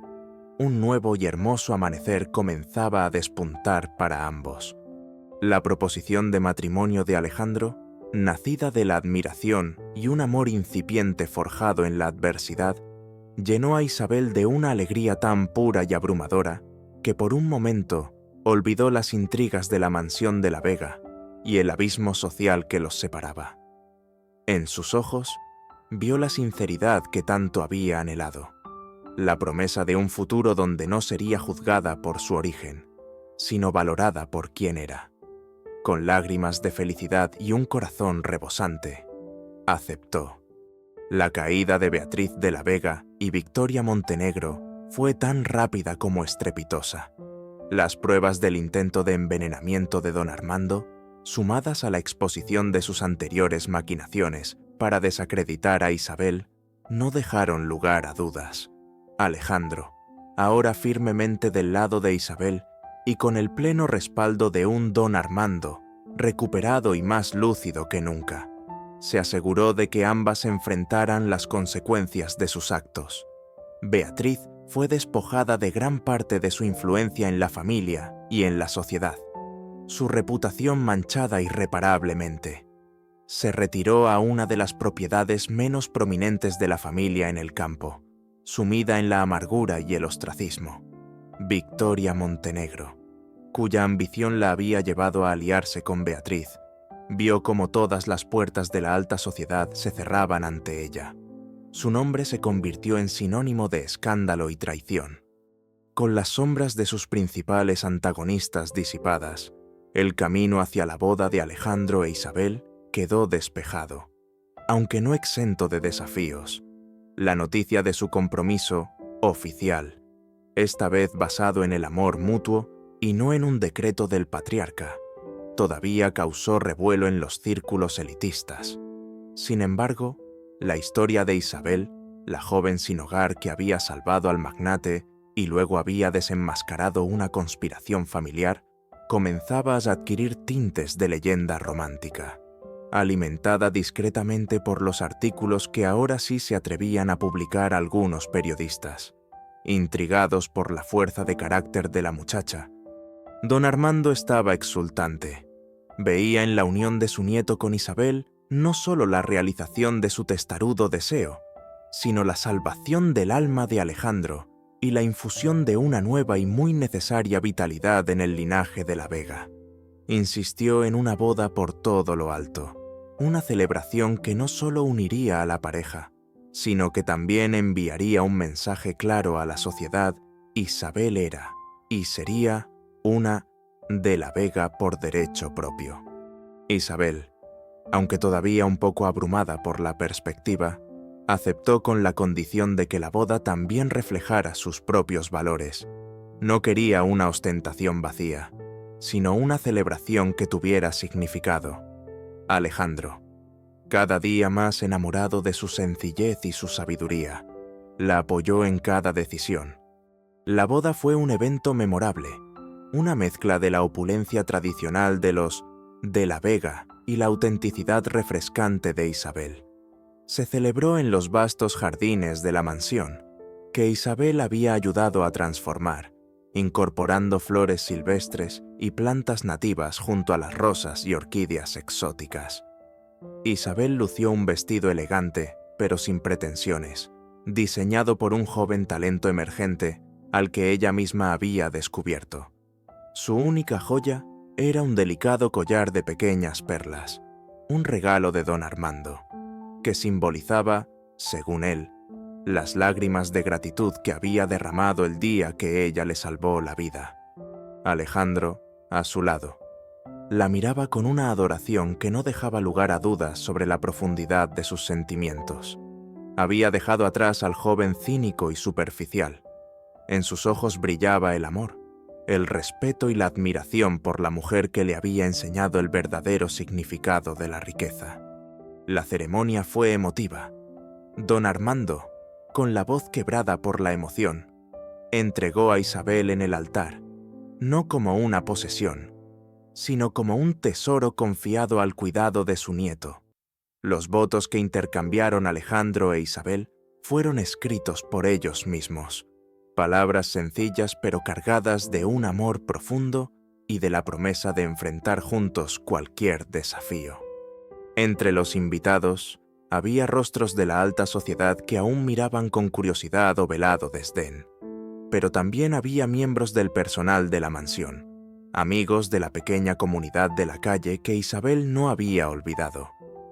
S1: un nuevo y hermoso amanecer comenzaba a despuntar para ambos. La proposición de matrimonio de Alejandro, nacida de la admiración y un amor incipiente forjado en la adversidad, llenó a Isabel de una alegría tan pura y abrumadora que por un momento olvidó las intrigas de la mansión de la Vega y el abismo social que los separaba. En sus ojos vio la sinceridad que tanto había anhelado, la promesa de un futuro donde no sería juzgada por su origen, sino valorada por quien era. Con lágrimas de felicidad y un corazón rebosante, aceptó. La caída de Beatriz de la Vega y Victoria Montenegro fue tan rápida como estrepitosa. Las pruebas del intento de envenenamiento de don Armando, sumadas a la exposición de sus anteriores maquinaciones para desacreditar a Isabel, no dejaron lugar a dudas. Alejandro, ahora firmemente del lado de Isabel y con el pleno respaldo de un don Armando, recuperado y más lúcido que nunca, se aseguró de que ambas enfrentaran las consecuencias de sus actos. Beatriz fue despojada de gran parte de su influencia en la familia y en la sociedad, su reputación manchada irreparablemente. Se retiró a una de las propiedades menos prominentes de la familia en el campo, sumida en la amargura y el ostracismo. Victoria Montenegro, cuya ambición la había llevado a aliarse con Beatriz, vio como todas las puertas de la alta sociedad se cerraban ante ella. Su nombre se convirtió en sinónimo de escándalo y traición. Con las sombras de sus principales antagonistas disipadas, el camino hacia la boda de Alejandro e Isabel quedó despejado, aunque no exento de desafíos. La noticia de su compromiso, oficial, esta vez basado en el amor mutuo y no en un decreto del patriarca, todavía causó revuelo en los círculos elitistas. Sin embargo, la historia de Isabel, la joven sin hogar que había salvado al magnate y luego había desenmascarado una conspiración familiar, comenzaba a adquirir tintes de leyenda romántica, alimentada discretamente por los artículos que ahora sí se atrevían a publicar algunos periodistas. Intrigados por la fuerza de carácter de la muchacha, don Armando estaba exultante. Veía en la unión de su nieto con Isabel no solo la realización de su testarudo deseo, sino la salvación del alma de Alejandro y la infusión de una nueva y muy necesaria vitalidad en el linaje de la Vega. Insistió en una boda por todo lo alto, una celebración que no solo uniría a la pareja, sino que también enviaría un mensaje claro a la sociedad: Isabel era y sería una de la Vega por derecho propio. Isabel, aunque todavía un poco abrumada por la perspectiva, aceptó con la condición de que la boda también reflejara sus propios valores. No quería una ostentación vacía, sino una celebración que tuviera significado. Alejandro, cada día más enamorado de su sencillez y su sabiduría, la apoyó en cada decisión. La boda fue un evento memorable, una mezcla de la opulencia tradicional de los de la Vega y la autenticidad refrescante de Isabel. Se celebró en los vastos jardines de la mansión, que Isabel había ayudado a transformar, incorporando flores silvestres y plantas nativas junto a las rosas y orquídeas exóticas. Isabel lució un vestido elegante, pero sin pretensiones, diseñado por un joven talento emergente al que ella misma había descubierto. Su única joya era un delicado collar de pequeñas perlas, un regalo de don Armando, que simbolizaba, según él, las lágrimas de gratitud que había derramado el día que ella le salvó la vida. Alejandro, a su lado, la miraba con una adoración que no dejaba lugar a dudas sobre la profundidad de sus sentimientos. Había dejado atrás al joven cínico y superficial. En sus ojos brillaba el amor, el respeto y la admiración por la mujer que le había enseñado el verdadero significado de la riqueza. La ceremonia fue emotiva. Don Armando, con la voz quebrada por la emoción, entregó a Isabel en el altar, no como una posesión, sino como un tesoro confiado al cuidado de su nieto. Los votos que intercambiaron Alejandro e Isabel fueron escritos por ellos mismos, palabras sencillas pero cargadas de un amor profundo y de la promesa de enfrentar juntos cualquier desafío. Entre los invitados había rostros de la alta sociedad que aún miraban con curiosidad o velado desdén, pero también había miembros del personal de la mansión, amigos de la pequeña comunidad de la calle que Isabel no había olvidado,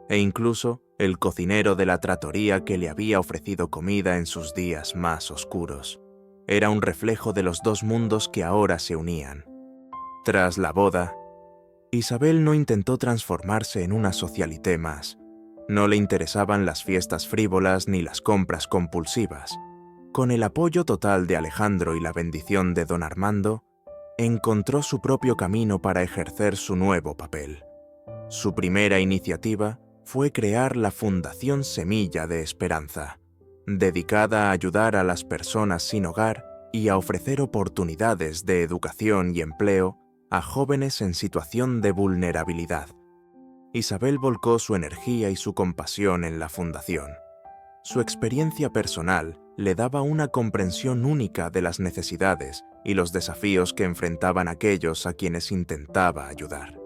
S1: e incluso el cocinero de la trattoria que le había ofrecido comida en sus días más oscuros. Era un reflejo de los dos mundos que ahora se unían. Tras la boda, Isabel no intentó transformarse en una socialité más. No le interesaban las fiestas frívolas ni las compras compulsivas. Con el apoyo total de Alejandro y la bendición de don Armando, encontró su propio camino para ejercer su nuevo papel. Su primera iniciativa fue crear la Fundación Semilla de Esperanza, dedicada a ayudar a las personas sin hogar y a ofrecer oportunidades de educación y empleo a jóvenes en situación de vulnerabilidad. Isabel volcó su energía y su compasión en la fundación. Su experiencia personal le daba una comprensión única de las necesidades y los desafíos que enfrentaban aquellos a quienes intentaba ayudar.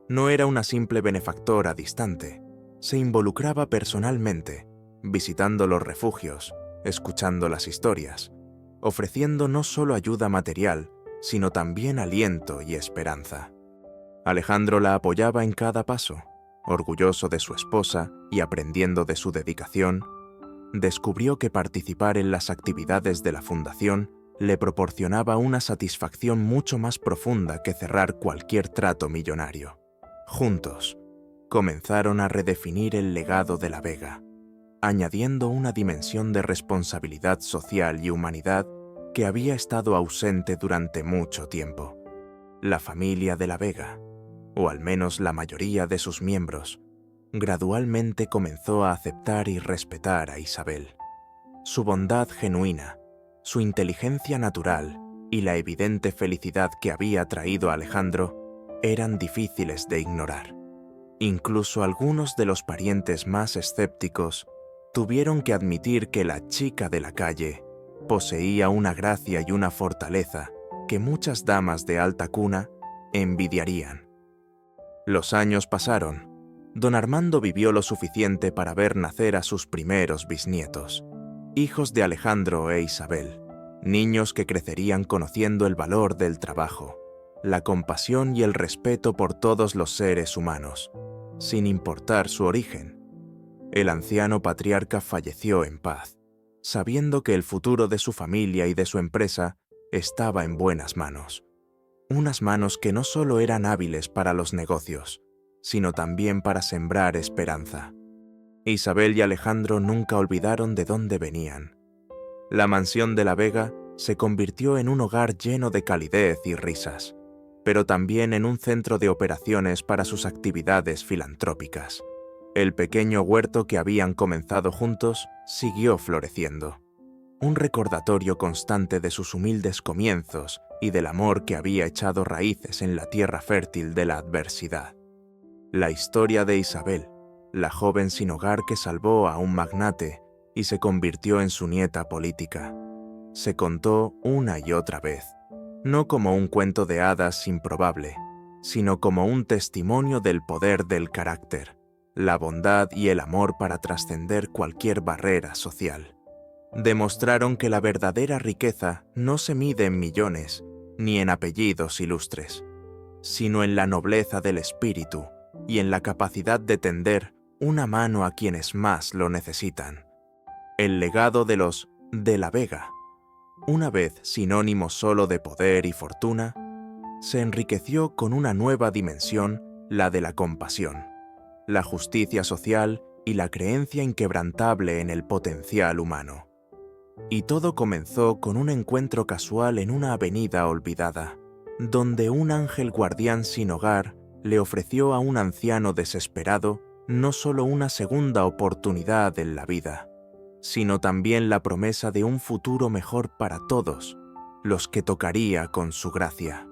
S1: No era una simple benefactora distante, se involucraba personalmente, visitando los refugios, escuchando las historias, ofreciendo no solo ayuda material, sino también aliento y esperanza. Alejandro la apoyaba en cada paso. Orgulloso de su esposa y aprendiendo de su dedicación, descubrió que participar en las actividades de la fundación le proporcionaba una satisfacción mucho más profunda que cerrar cualquier trato millonario. Juntos, comenzaron a redefinir el legado de la Vega, añadiendo una dimensión de responsabilidad social y humanidad que había estado ausente durante mucho tiempo. La familia de la Vega, o al menos la mayoría de sus miembros, gradualmente comenzó a aceptar y respetar a Isabel. Su bondad genuina, su inteligencia natural y la evidente felicidad que había traído a Alejandro eran difíciles de ignorar. Incluso algunos de los parientes más escépticos tuvieron que admitir que la chica de la calle poseía una gracia y una fortaleza que muchas damas de alta cuna envidiarían. Los años pasaron. Don Armando vivió lo suficiente para ver nacer a sus primeros bisnietos, hijos de Alejandro e Isabel, niños que crecerían conociendo el valor del trabajo, la compasión y el respeto por todos los seres humanos, sin importar su origen. El anciano patriarca falleció en paz, sabiendo que el futuro de su familia y de su empresa estaba en buenas manos. Unas manos que no solo eran hábiles para los negocios, sino también para sembrar esperanza. Isabel y Alejandro nunca olvidaron de dónde venían. La mansión de la Vega se convirtió en un hogar lleno de calidez y risas, pero también en un centro de operaciones para sus actividades filantrópicas. El pequeño huerto que habían comenzado juntos siguió floreciendo, un recordatorio constante de sus humildes comienzos y del amor que había echado raíces en la tierra fértil de la adversidad. La historia de Isabel, la joven sin hogar que salvó a un magnate y se convirtió en su nieta política, se contó una y otra vez, no como un cuento de hadas improbable, sino como un testimonio del poder del carácter, la bondad y el amor para trascender cualquier barrera social. Demostraron que la verdadera riqueza no se mide en millones ni en apellidos ilustres, sino en la nobleza del espíritu y en la capacidad de tender una mano a quienes más lo necesitan. El legado de los de la Vega, una vez sinónimo solo de poder y fortuna, se enriqueció con una nueva dimensión, la de la compasión, la justicia social y la creencia inquebrantable en el potencial humano. Y todo comenzó con un encuentro casual en una avenida olvidada, donde un ángel guardián sin hogar le ofreció a un anciano desesperado no solo una segunda oportunidad en la vida, sino también la promesa de un futuro mejor para todos los que tocaría con su gracia.